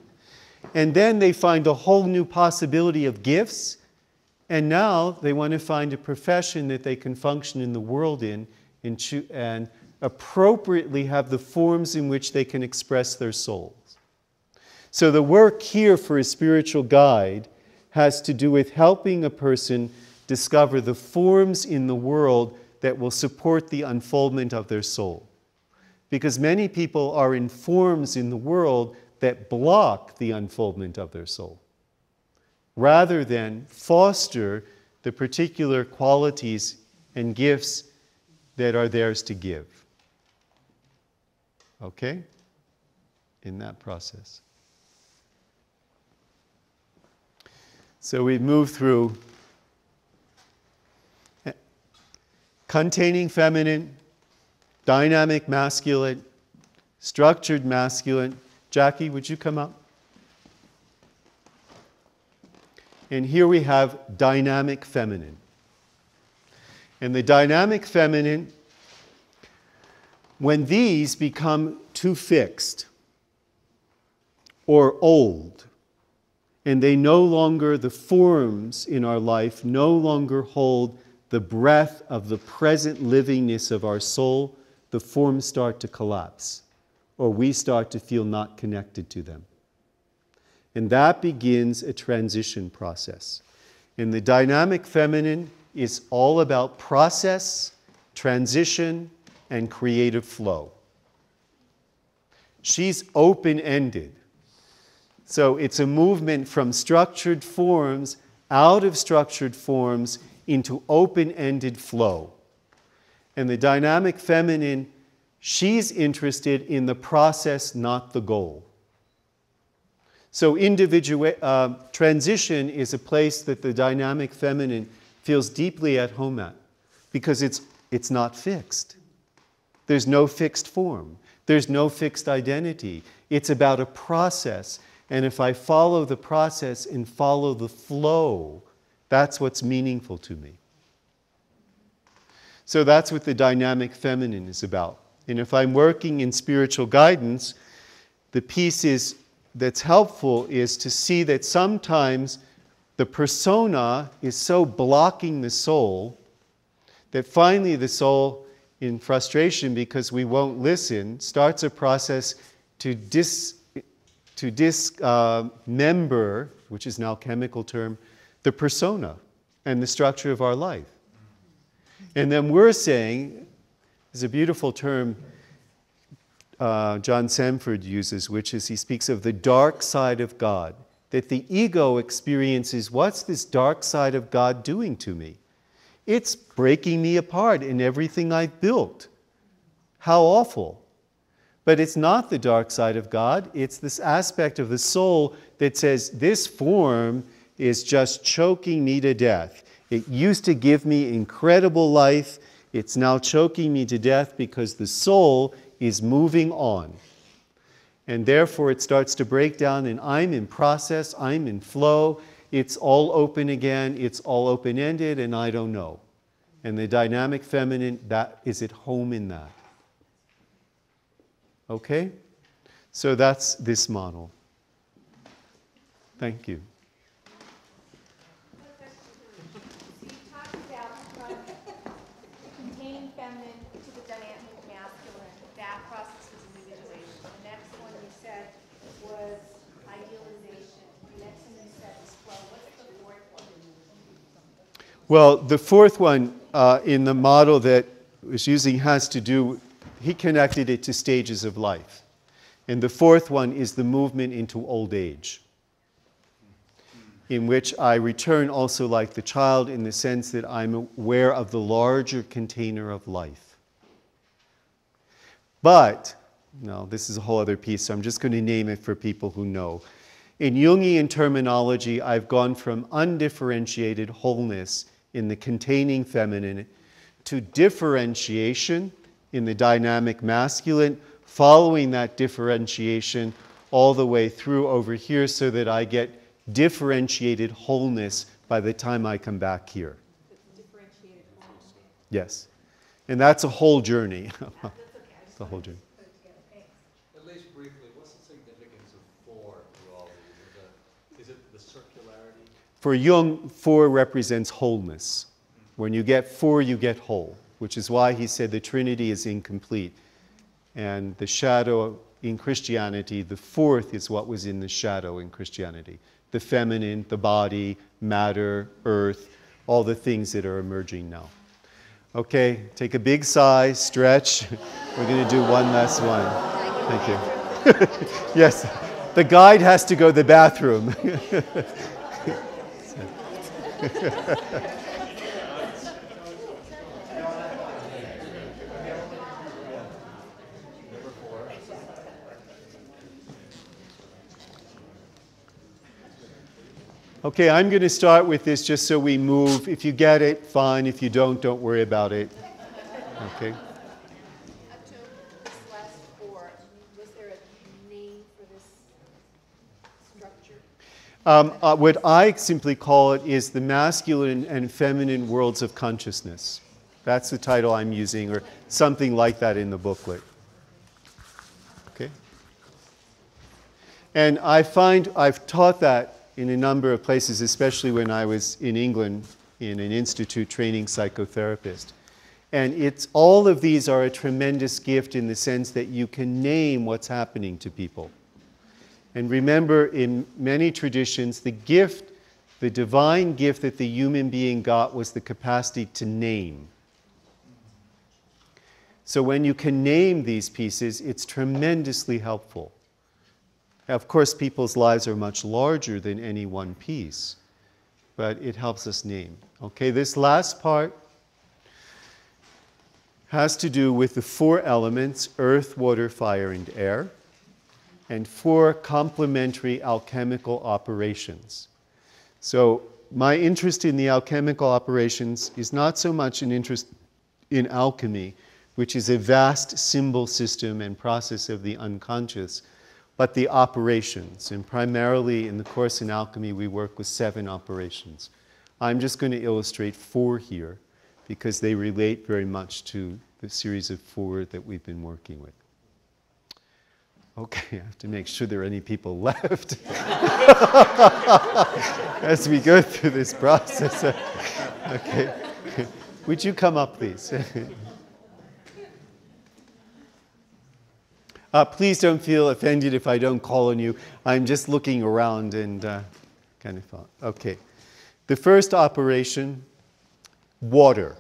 And then they find a whole new possibility of gifts. And now they want to find a profession that they can function in the world in and appropriately have the forms in which they can express their souls. So the work here for a spiritual guide has to do with helping a person discover the forms in the world that will support the unfoldment of their soul. Because many people are in forms in the world that block the unfoldment of their soul, rather than foster the particular qualities and gifts that are theirs to give. Okay? In that process. So we move through containing feminine, dynamic masculine, structured masculine. Jackie, would you come up? And here we have dynamic feminine. And the dynamic feminine, when these become too fixed or old, and they no longer, the forms in our life no longer hold the breath of the present livingness of our soul, the forms start to collapse, or we start to feel not connected to them. And that begins a transition process. And the dynamic feminine is all about process, transition, and creative flow. She's open-ended. So it's a movement from structured forms, out of structured forms, into open-ended flow. And the dynamic feminine, she's interested in the process, not the goal. So transition is a place that the dynamic feminine feels deeply at home at, because it's not fixed. There's no fixed form. There's no fixed identity. It's about a process. And if I follow the process and follow the flow, that's what's meaningful to me. So that's what the dynamic feminine is about. And if I'm working in spiritual guidance, the piece that's helpful is to see that sometimes the persona is so blocking the soul that finally the soul, in frustration because we won't listen, starts a process to dismember, which is now a chemical term, the persona and the structure of our life. And then we're saying, there's a beautiful term John Sanford uses, which is, he speaks of the dark side of God, that the ego experiences, what's this dark side of God doing to me? It's breaking me apart in everything I've built. How awful. But it's not the dark side of God. It's this aspect of the soul that says, this form is just choking me to death. It used to give me incredible life. It's now choking me to death because the soul is moving on. And therefore it starts to break down, and I'm in process, I'm in flow. It's all open again, it's all open-ended, and I don't know. And the dynamic feminine, that is at home in that. Okay? So that's this model. Thank you. So you talked about from containing feminine to the dynamic masculine. That process was individuation. The next one you said was idealization. The next one you said was flow. What's the fourth one? Well, the fourth one in the model that was using has to do, he connected it to stages of life. And the fourth one is the movement into old age, in which I return also like the child in the sense that I'm aware of the larger container of life. But, no, this is a whole other piece, so I'm just going to name it for people who know. In Jungian terminology, I've gone from undifferentiated wholeness in the containing feminine to differentiation in the dynamic masculine, following that differentiation all the way through over here so that I get differentiated wholeness by the time I come back here. Differentiated wholeness. Yes. And that's a whole journey. It's a whole journey. At least briefly, what's the significance of 4 through all these? Is it the circularity? For Jung, 4 represents wholeness. When you get 4, you get whole, which is why he said the Trinity is incomplete. And the shadow in Christianity, the 4th is what was in the shadow in Christianity. The feminine, the body, matter, earth, all the things that are emerging now. Okay, take a big sigh, stretch. We're going to do one last one. Thank you. Yes, the guide has to go to the bathroom. Okay, I'm going to start with this just so we move. If you get it, fine. If you don't worry about it. Okay. Atum, this last 4, was there a name for this structure? What I simply call it is the masculine and feminine worlds of consciousness. That's the title I'm using, or something like that in the booklet. Okay? And I find I've taught that in a number of places, especially when I was in England in an institute training psychotherapist. And it's, all of these are a tremendous gift in the sense that you can name what's happening to people. And remember, in many traditions, the gift, the divine gift that the human being got was the capacity to name. So when you can name these pieces, it's tremendously helpful. Of course, people's lives are much larger than any one piece, but it helps us name. Okay, this last part has to do with the 4 elements, earth, water, fire, and air, and 4 complementary alchemical operations. So my interest in the alchemical operations is not so much an interest in alchemy, which is a vast symbol system and process of the unconscious, but the operations. And primarily in the course in alchemy, we work with 7 operations. I'm just going to illustrate 4 here because they relate very much to the series of 4 that we've been working with. Okay, I have to make sure there are any people left as we go through this process. Okay. Would you come up, please? Please don't feel offended if I don't call on you. I'm just looking around and kind of thought. Okay. The first operation, water.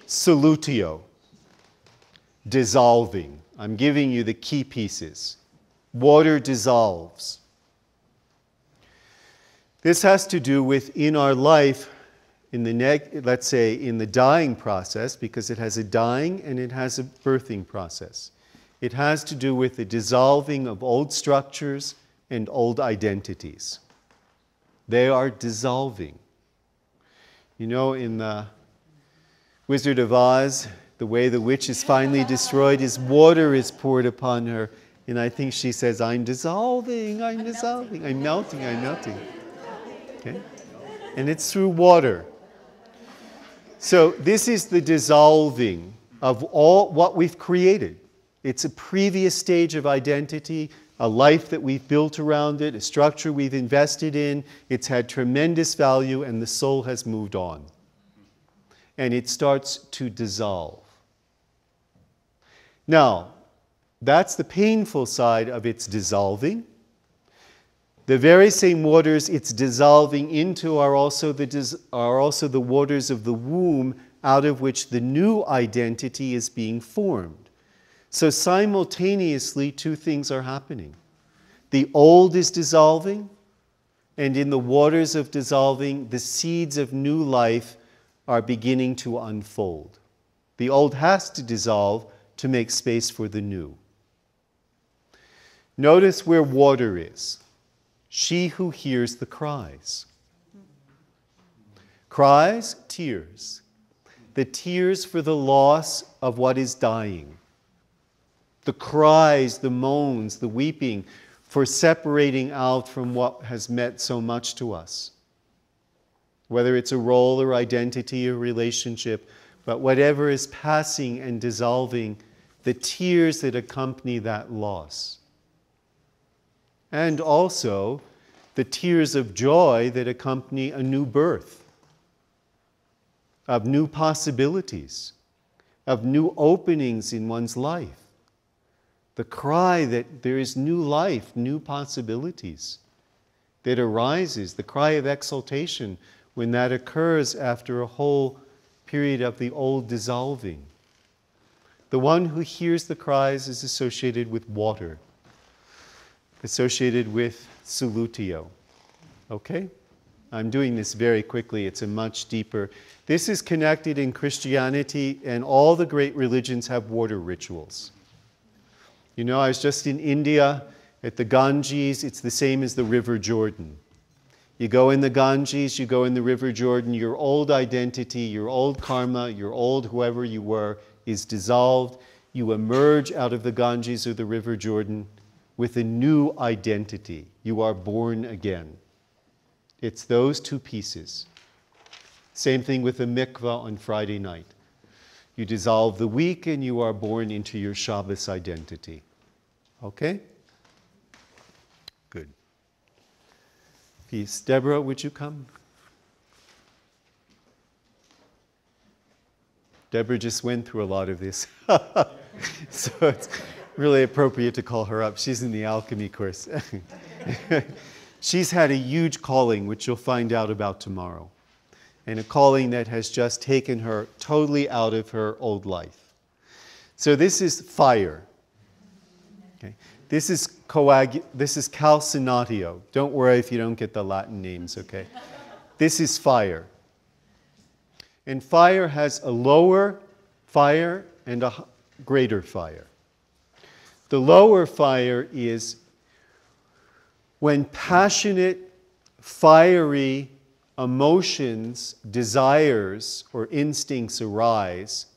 Solutio. Dissolving. I'm giving you the key pieces. Water dissolves. This has to do with, in our life, in the let's say in the dying process, because it has a dying and it has a birthing process. It has to do with the dissolving of old structures and old identities. They are dissolving. You know, in the Wizard of Oz, the way the witch is finally destroyed is water is poured upon her. And I think she says, I'm dissolving, I'm dissolving, I'm melting, I'm melting. Okay? And it's through water. So this is the dissolving of all what we've created. It's a previous stage of identity, a life that we've built around it, a structure we've invested in. It's had tremendous value and the soul has moved on. And it starts to dissolve. Now, that's the painful side of its dissolving. The very same waters it's dissolving into are also the waters of the womb out of which the new identity is being formed. So simultaneously, two things are happening. The old is dissolving, and in the waters of dissolving, the seeds of new life are beginning to unfold. The old has to dissolve to make space for the new. Notice where water is. She who hears the cries. Cries, tears. The tears for the loss of what is dying. The cries, the moans, the weeping for separating out from what has meant so much to us. Whether it's a role or identity or relationship, but whatever is passing and dissolving, the tears that accompany that loss. And also the tears of joy that accompany a new birth, of new possibilities, of new openings in one's life. The cry that there is new life, new possibilities that arises, the cry of exaltation when that occurs after a whole period of the old dissolving. The one who hears the cries is associated with water, associated with solutio. Okay? I'm doing this very quickly. It's a much deeper. This is connected in Christianity, and all the great religions have water rituals. You know, I was just in India at the Ganges. It's the same as the River Jordan. You go in the Ganges, you go in the River Jordan, your old identity, your old karma, your old whoever you were is dissolved. You emerge out of the Ganges or the River Jordan with a new identity. You are born again. It's those two pieces. Same thing with the mikvah on Friday night. You dissolve the week and you are born into your Shabbos identity. Okay? Good. Peace. Deborah, would you come? Deborah just went through a lot of this. So it's really appropriate to call her up. She's in the alchemy course. She's had a huge calling, which you'll find out about tomorrow. And a calling that has just taken her totally out of her old life. So this is fire. Okay. This is calcinatio. Don't worry if you don't get the Latin names, okay? This is fire. And fire has a lower fire and a greater fire. The lower fire is when passionate, fiery emotions, desires, or instincts arise.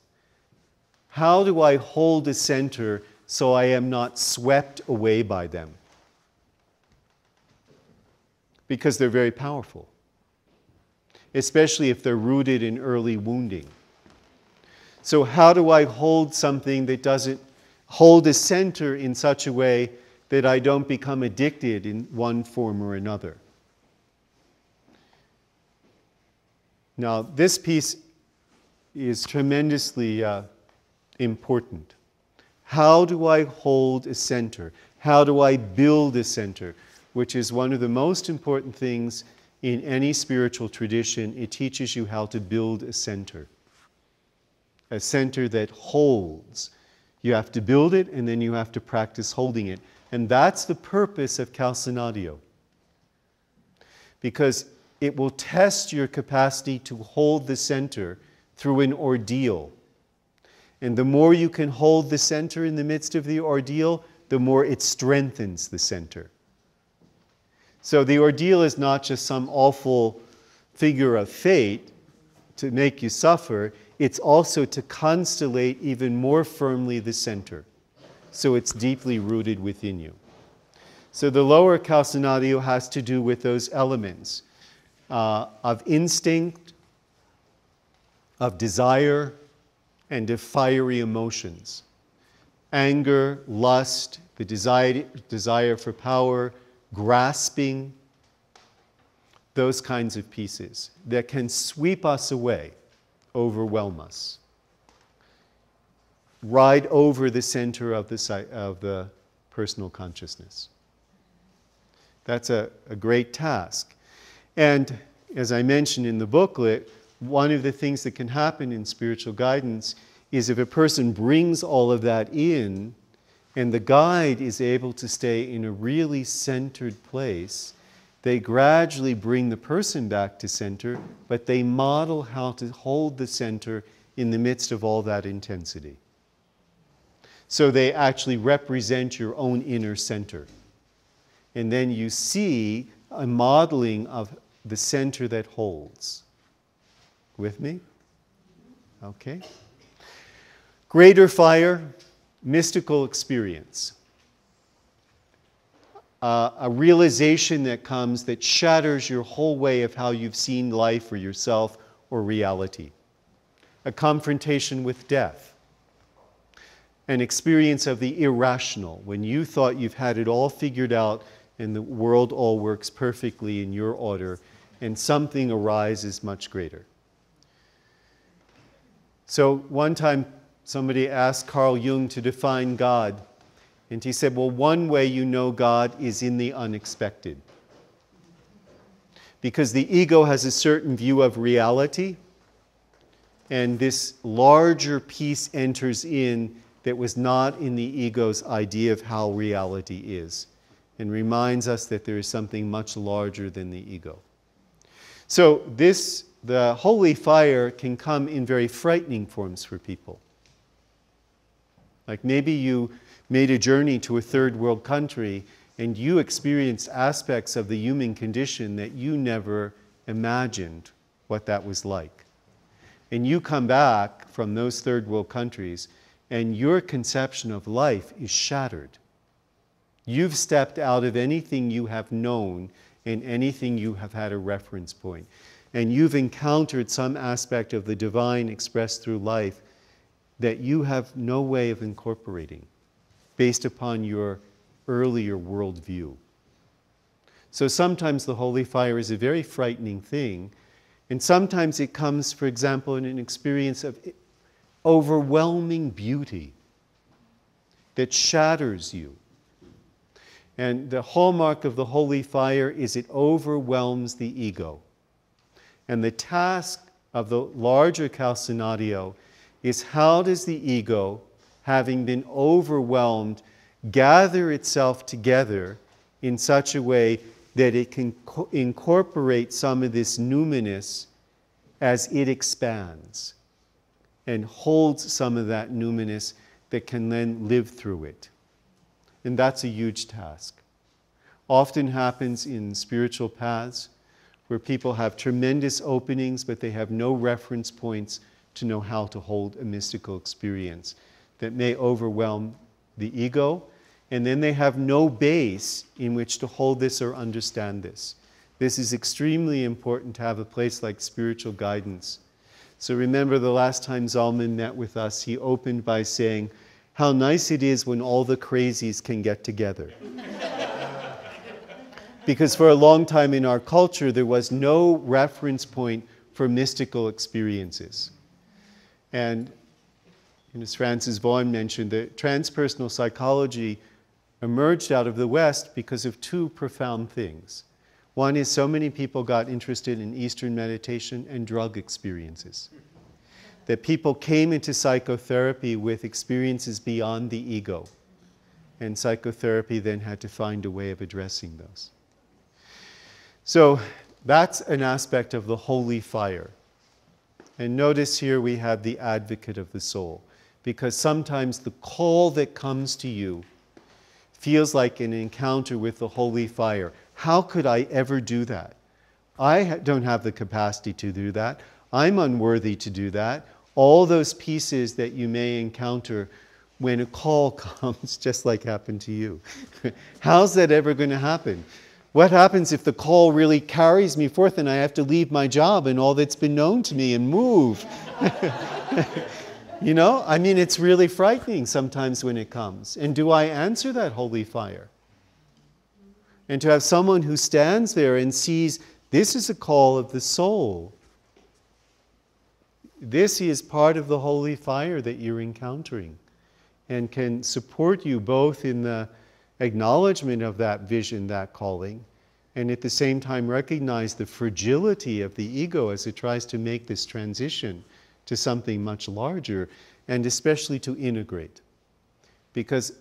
How do I hold a center so I am not swept away by them? Because they're very powerful, especially if they're rooted in early wounding. So how do I hold something that doesn't hold a center in such a way that I don't become addicted in one form or another? Now, this piece is tremendously important. How do I hold a center? How do I build a center? Which is one of the most important things in any spiritual tradition. It teaches you how to build a center that holds. You have to build it, and then you have to practice holding it. And that's the purpose of calcinatio. Because it will test your capacity to hold the center through an ordeal. And the more you can hold the center in the midst of the ordeal, the more it strengthens the center. So the ordeal is not just some awful figure of fate to make you suffer. It's also to constellate even more firmly the center. So it's deeply rooted within you. So the lower calcinatio has to do with those elements of instinct, of desire, and of fiery emotions. Anger, lust, the desire for power, grasping, those kinds of pieces that can sweep us away, overwhelm us, ride over the center of the personal consciousness. That's a great task. And as I mentioned in the booklet, one of the things that can happen in spiritual guidance is if a person brings all of that in, and the guide is able to stay in a really centered place, they gradually bring the person back to center, but they model how to hold the center in the midst of all that intensity. So they actually represent your own inner center. And then you see a modeling of the center that holds. With me? Okay. Greater fire, mystical experience. A realization that comes that shatters your whole way of how you've seen life or yourself or reality. A confrontation with death. An experience of the irrational, when you thought you've had it all figured out and the world all works perfectly in your order, and something arises much greater. So one time somebody asked Carl Jung to define God, and he said, well, one way you know God is in the unexpected. Because the ego has a certain view of reality, and this larger piece enters in that was not in the ego's idea of how reality is, and reminds us that there is something much larger than the ego. So the holy fire can come in very frightening forms for people. Like maybe you made a journey to a third world country and you experienced aspects of the human condition that you never imagined what that was like. And you come back from those third world countries and your conception of life is shattered. You've stepped out of anything you have known and anything you have had a reference point. And you've encountered some aspect of the divine expressed through life that you have no way of incorporating based upon your earlier worldview. So sometimes the holy fire is a very frightening thing, and sometimes it comes, for example, in an experience of overwhelming beauty that shatters you. And the hallmark of the holy fire is it overwhelms the ego. And the task of the larger calcinadio is how does the ego, having been overwhelmed, gather itself together in such a way that it can incorporate some of this numinous as it expands and holds some of that numinous that can then live through it. And that's a huge task. Often happens in spiritual paths where people have tremendous openings, but they have no reference points to know how to hold a mystical experience that may overwhelm the ego, and then they have no base in which to hold this or understand this. This is extremely important to have a place like spiritual guidance. So remember the last time Zalman met with us, he opened by saying, how nice it is when all the crazies can get together. Because for a long time in our culture, there was no reference point for mystical experiences. And as Francis Vaughan mentioned, that transpersonal psychology emerged out of the West because of two profound things. One is so many people got interested in Eastern meditation and drug experiences. That people came into psychotherapy with experiences beyond the ego. And psychotherapy then had to find a way of addressing those. So that's an aspect of the holy fire. And notice here we have the advocate of the soul. Because sometimes the call that comes to you feels like an encounter with the holy fire. How could I ever do that? I don't have the capacity to do that. I'm unworthy to do that. All those pieces that you may encounter when a call comes, just like happened to you. How's that ever going to happen? What happens if the call really carries me forth and I have to leave my job and all that's been known to me and move? You know, I mean, it's really frightening sometimes when it comes. And do I answer that holy fire? And to have someone who stands there and sees, this is a call of the soul. This is part of the holy fire that you're encountering and can support you both in the acknowledgement of that vision, that calling, and at the same time recognize the fragility of the ego as it tries to make this transition to something much larger, and especially to integrate. Because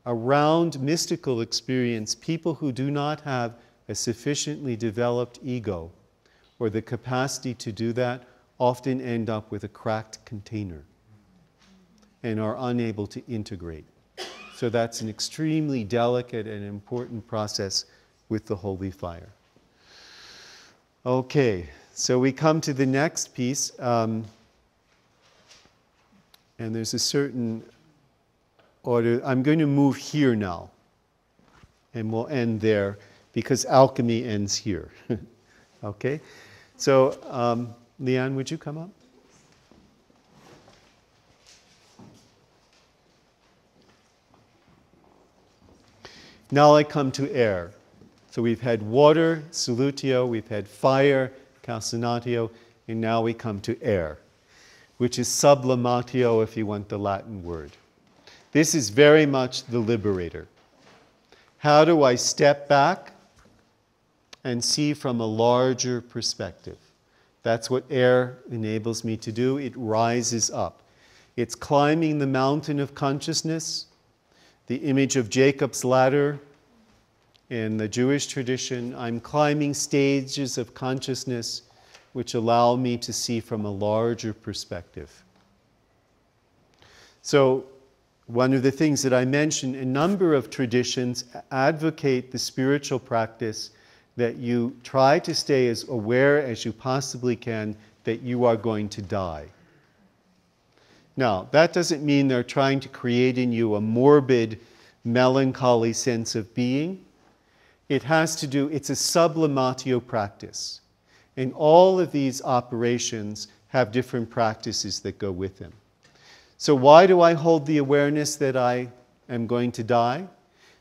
around mystical experience, people who do not have a sufficiently developed ego or the capacity to do that often end up with a cracked container and are unable to integrate. So that's an extremely delicate and important process with the holy fire. Okay, so we come to the next piece, and there's a certain order. I'm going to move here now, and we'll end there, because alchemy ends here. Okay? So, Leanne, would you come up? Now I come to air. So we've had water, solutio, we've had fire, calcinatio, and now we come to air, which is sublimatio if you want the Latin word. This is very much the liberator. How do I step back and see from a larger perspective? That's what air enables me to do. It rises up. It's climbing the mountain of consciousness. The image of Jacob's ladder in the Jewish tradition, I'm climbing stages of consciousness which allow me to see from a larger perspective. So, one of the things that I mentioned, a number of traditions advocate the spiritual practice that you try to stay as aware as you possibly can that you are going to die. Now, that doesn't mean they're trying to create in you a morbid, melancholy sense of being. It has to do, it's a sublimatio practice. And all of these operations have different practices that go with them. So why do I hold the awareness that I am going to die?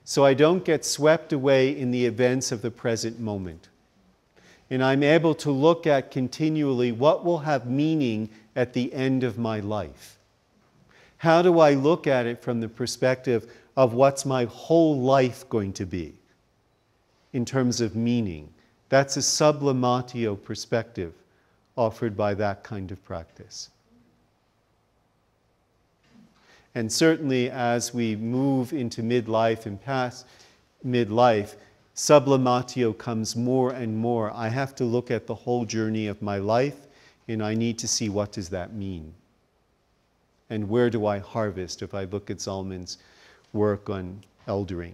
So I don't get swept away in the events of the present moment. And I'm able to look at continually what will have meaning at the end of my life. How do I look at it from the perspective of what's my whole life going to be in terms of meaning? That's a sublimatio perspective offered by that kind of practice. And certainly as we move into midlife and past midlife, sublimatio comes more and more. I have to look at the whole journey of my life, and I need to see what does that mean. And where do I harvest if I look at Zalman's work on eldering.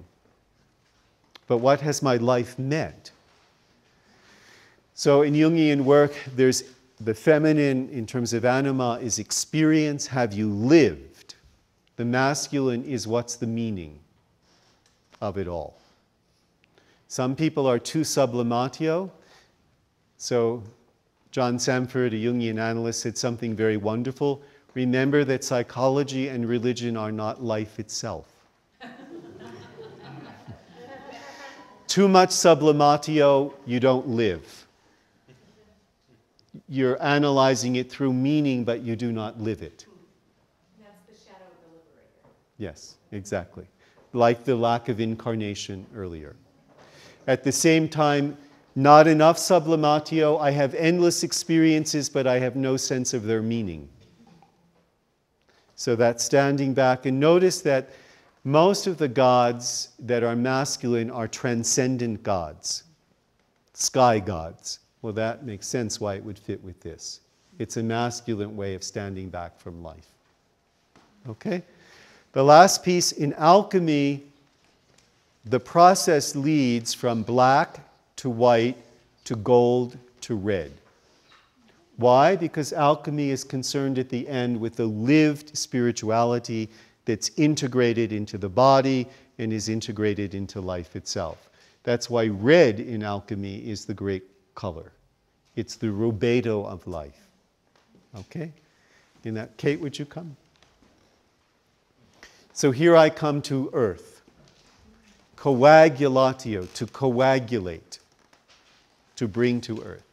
But what has my life meant? So in Jungian work, there's the feminine, in terms of anima, is experience. Have you lived? The masculine is what's the meaning of it all. Some people are too sublimatio. So John Samford, a Jungian analyst, said something very wonderful. Remember that psychology and religion are not life itself. Too much sublimatio, you don't live. You're analyzing it through meaning, but you do not live it. That's the shadow of the liberator. Yes, exactly. Like the lack of incarnation earlier. At the same time, not enough sublimatio. I have endless experiences, but I have no sense of their meaning. So that's standing back. And notice that most of the gods that are masculine are transcendent gods, sky gods. Well, that makes sense why it would fit with this. It's a masculine way of standing back from life. Okay? The last piece, in alchemy, the process leads from black to white to gold to red. Why? Because alchemy is concerned at the end with the lived spirituality that's integrated into the body and is integrated into life itself. That's why red in alchemy is the great color. It's the rubedo of life. Okay? In that, Kate, would you come? So here I come to earth. Coagulatio, to coagulate, to bring to earth.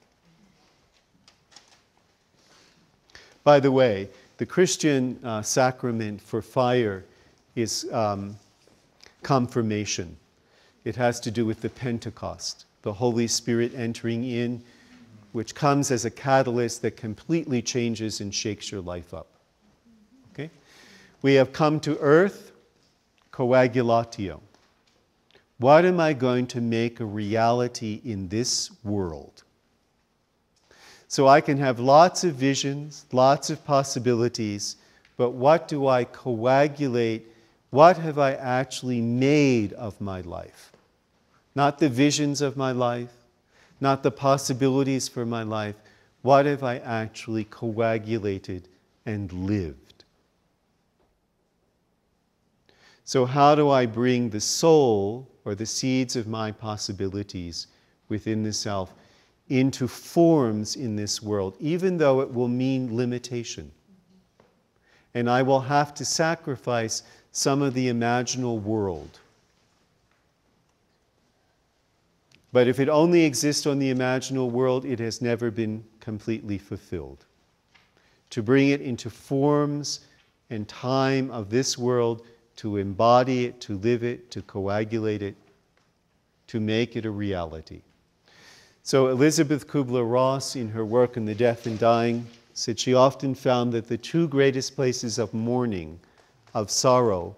By the way, the Christian sacrament for fire is confirmation. It has to do with the Pentecost. the Holy Spirit entering in, which comes as a catalyst that completely changes and shakes your life up. Okay? We have come to earth, coagulatio. What am I going to make a reality in this world? So I can have lots of visions, lots of possibilities, but what do I coagulate? What have I actually made of my life? Not the visions of my life, not the possibilities for my life. What have I actually coagulated and lived? So how do I bring the soul, or the seeds of my possibilities within the self, into forms in this world, even though it will mean limitation? And I will have to sacrifice some of the imaginal world. But if it only exists on the imaginal world, it has never been completely fulfilled. To bring it into forms and time of this world, to embody it, to live it, to coagulate it, to make it a reality. So Elizabeth Kubler-Ross, in her work on the death and dying, said she often found that the two greatest places of mourning, of sorrow,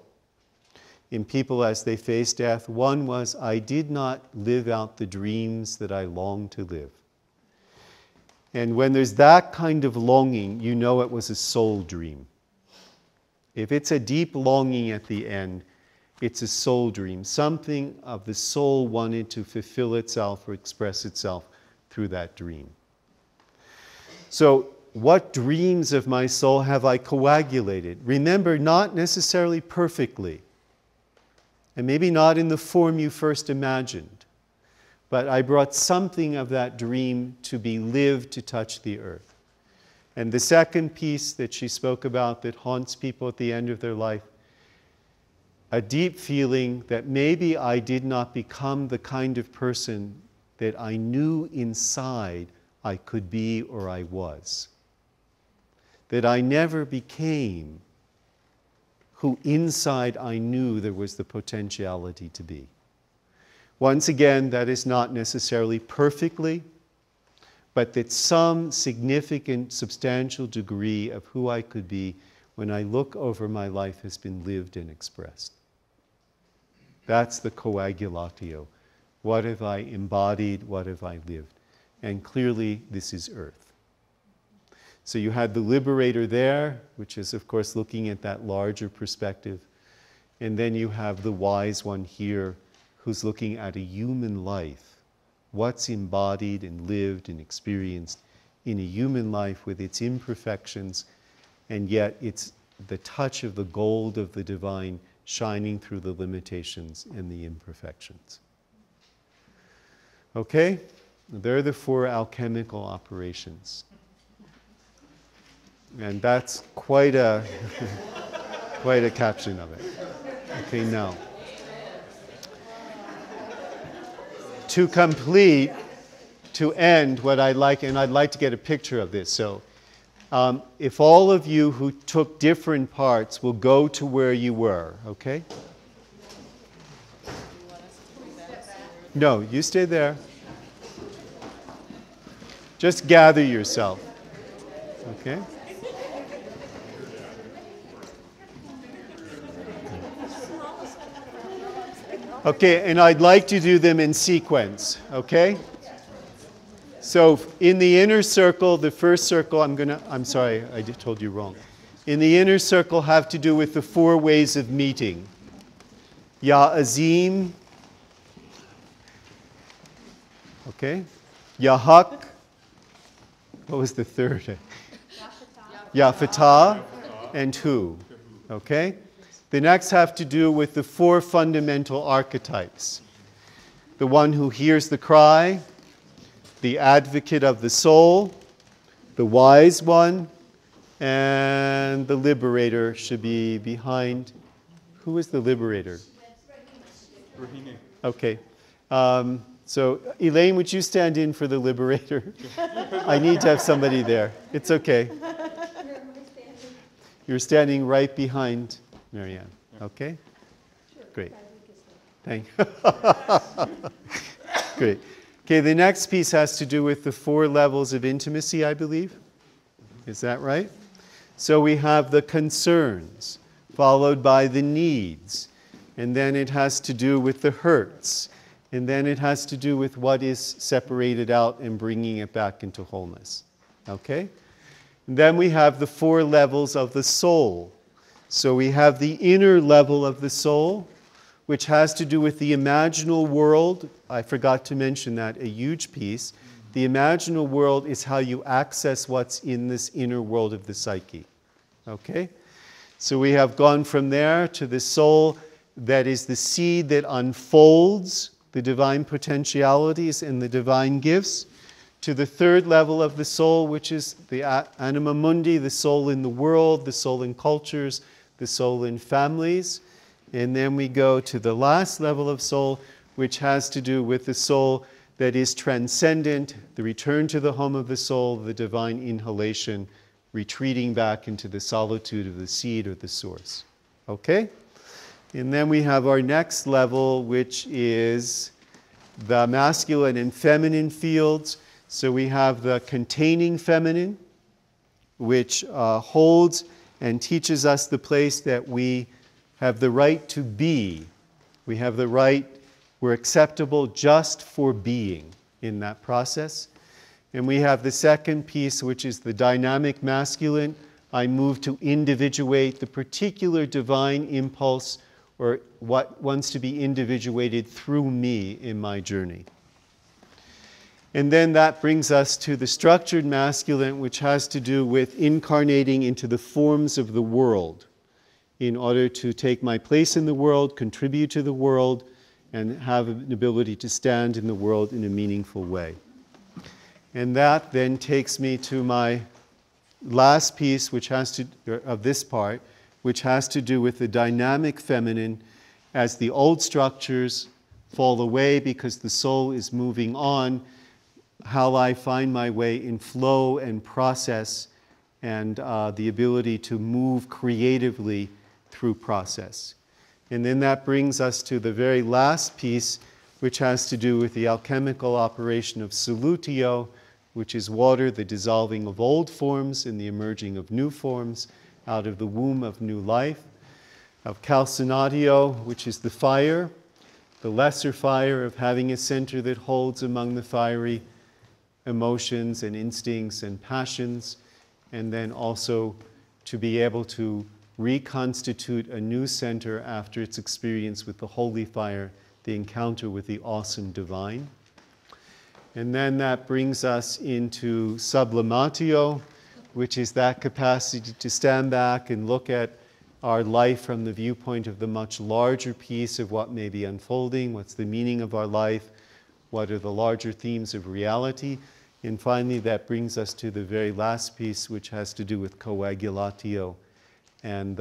in people as they face death, one was, I did not live out the dreams that I longed to live. And when there's that kind of longing, you know it was a soul dream. If it's a deep longing at the end, it's a soul dream. Something of the soul wanted to fulfill itself or express itself through that dream. So, what dreams of my soul have I coagulated? Remember, not necessarily perfectly, and maybe not in the form you first imagined, but I brought something of that dream to be lived to touch the earth. And the second piece that she spoke about that haunts people at the end of their life, a deep feeling that maybe I did not become the kind of person that I knew inside I could be or I was. That I never became who inside I knew there was the potentiality to be. Once again, that is not necessarily perfectly, but that some significant, substantial degree of who I could be when I look over my life has been lived and expressed. That's the coagulatio. What have I embodied? What have I lived? And clearly, this is earth. So you had the liberator there, which is, of course, looking at that larger perspective. And then you have the wise one here, who's looking at a human life. What's embodied and lived and experienced in a human life with its imperfections, and yet it's the touch of the gold of the divine shining through the limitations and the imperfections. Okay? There are the four alchemical operations. And that's quite a quite a caption of it. Okay, now. To complete, to end, what I'd like, and I'd like to get a picture of this. So, if all of you who took different parts will go to where you were, okay? No, you stay there. Just gather yourself, okay? Okay, and I'd like to do them in sequence, okay? So in the inner circle, the first circle, I'm sorry, I told you wrong. In the inner circle have to do with the four ways of meeting. Ya Azim, okay? Ya Haq, what was the third? Ya Fatah, and who, okay? The next have to do with the four fundamental archetypes. The one who hears the cry, the advocate of the soul, the wise one, and the liberator should be behind. Who is the liberator? Rahini. Okay. So Elaine, would you stand in for the liberator? I need to have somebody there. It's okay. You're standing right behind Marianne. Okay? Great. Thank you. Great. Okay, the next piece has to do with the 4 levels of intimacy, I believe. Is that right? So we have the concerns, followed by the needs, and then it has to do with the hurts, and then it has to do with what is separated out and bringing it back into wholeness. Okay? And then we have the 4 levels of the soul. So we have the inner level of the soul, which has to do with the imaginal world. I forgot to mention that, a huge piece. The imaginal world is how you access what's in this inner world of the psyche. Okay? So we have gone from there to the soul that is the seed that unfolds the divine potentialities and the divine gifts, to the 3rd level of the soul, which is the anima mundi, the soul in the world, the soul in cultures, the soul in families. And then we go to the last level of soul, which has to do with the soul that is transcendent, the return to the home of the soul, the divine inhalation, retreating back into the solitude of the seed or the source. Okay? And then we have our next level, which is the masculine and feminine fields. So we have the containing feminine, which holds and teaches us the place that we have the right to be. We have the right, we're acceptable just for being in that process. And we have the second piece, which is the dynamic masculine. I move to individuate the particular divine impulse or what wants to be individuated through me in my journey. And then that brings us to the structured masculine, which has to do with incarnating into the forms of the world in order to take my place in the world, contribute to the world, and have an ability to stand in the world in a meaningful way. And that then takes me to my last piece, which has to, of this part, which has to do with the dynamic feminine as the old structures fall away because the soul is moving on, how I find my way in flow and process and the ability to move creatively through process. And then that brings us to the very last piece, which has to do with the alchemical operation of solutio, which is water, the dissolving of old forms and the emerging of new forms out of the womb of new life, of calcinatio, which is the fire, the lesser fire of having a center that holds among the fiery emotions and instincts and passions, and then also to be able to reconstitute a new center after its experience with the holy fire, the encounter with the awesome divine. And then that brings us into sublimatio, which is that capacity to stand back and look at our life from the viewpoint of the much larger piece of what may be unfolding, what's the meaning of our life, what are the larger themes of reality. And finally, that brings us to the very last piece, which has to do with coagulatio and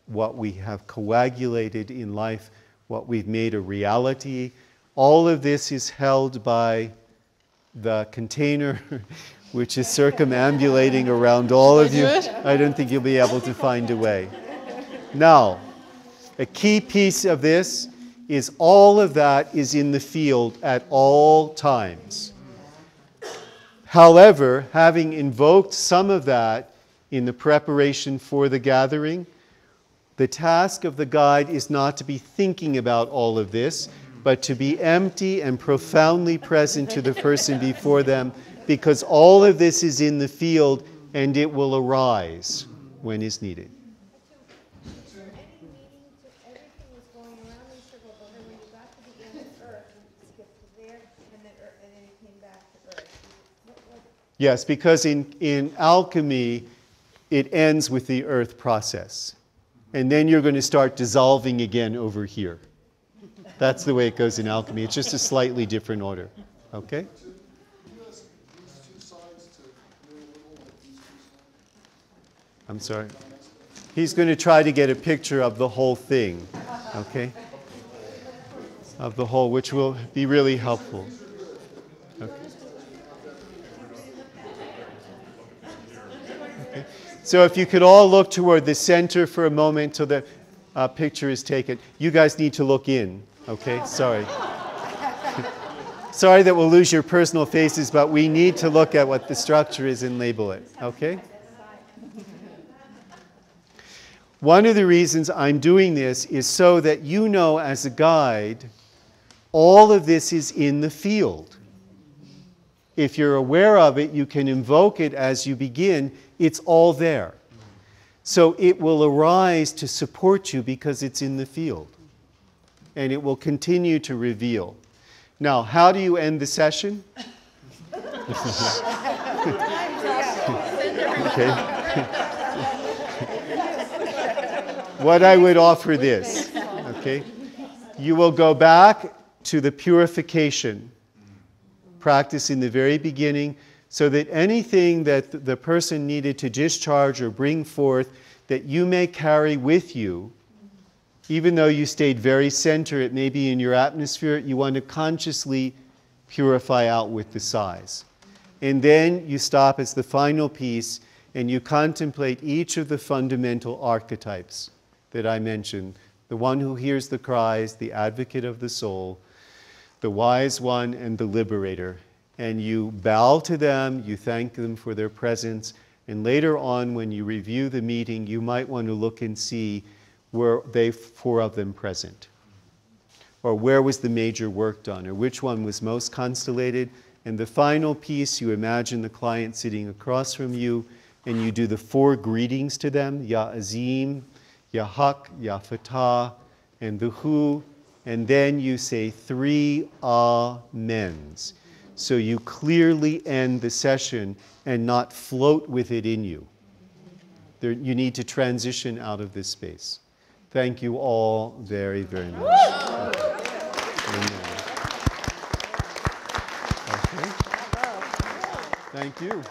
what we have coagulated in life, what we've made a reality. All of this is held by the container, which is circumambulating around all of you. I don't think you'll be able to find a way. Now, a key piece of this is all of that is in the field at all times. However, having invoked some of that in the preparation for the gathering, the task of the guide is not to be thinking about all of this, but to be empty and profoundly present to the person before them, because all of this is in the field and it will arise when is needed. So any meaning to everything was going around in circle, but then when you got to the end of Earth, you skipped to there, and then it came back to Earth. Yes, because in alchemy, it ends with the earth process. And then you're going to start dissolving again over here. That's the way it goes in alchemy. It's just a slightly different order. Okay? I'm sorry. He's going to try to get a picture of the whole thing. Okay? Of the whole, which will be really helpful. Okay. So if you could all look toward the center for a moment till the picture is taken. You guys need to look in, okay? Sorry. Sorry that we'll lose your personal faces, but we need to look at what the structure is and label it, okay? One of the reasons I'm doing this is so that you know as a guide, all of this is in the field. If you're aware of it, you can invoke it as you begin. It's all there. So it will arise to support you because it's in the field. And it will continue to reveal. Now, how do you end the session? Okay. What I would offer this, okay? You will go back to the purification practice in the very beginning so that anything that the person needed to discharge or bring forth that you may carry with you, even though you stayed very center, it may be in your atmosphere, you want to consciously purify out with the sighs. And then you stop as the final piece and you contemplate each of the fundamental archetypes that I mentioned. The one who hears the cries, the advocate of the soul, the wise one, and the liberator. And you bow to them, you thank them for their presence, and later on when you review the meeting, you might want to look and see were they 4 of them present? Or where was the major work done? Or which one was most constellated? And the final piece, you imagine the client sitting across from you, and you do the 4 greetings to them, Ya Azim, Ya Haq, Ya Fatah, and the Hu, and then you say 3 Amens. So you clearly end the session and not float with it in you. You need to transition out of this space. Thank you all very, very much. Amen. Okay. Thank you.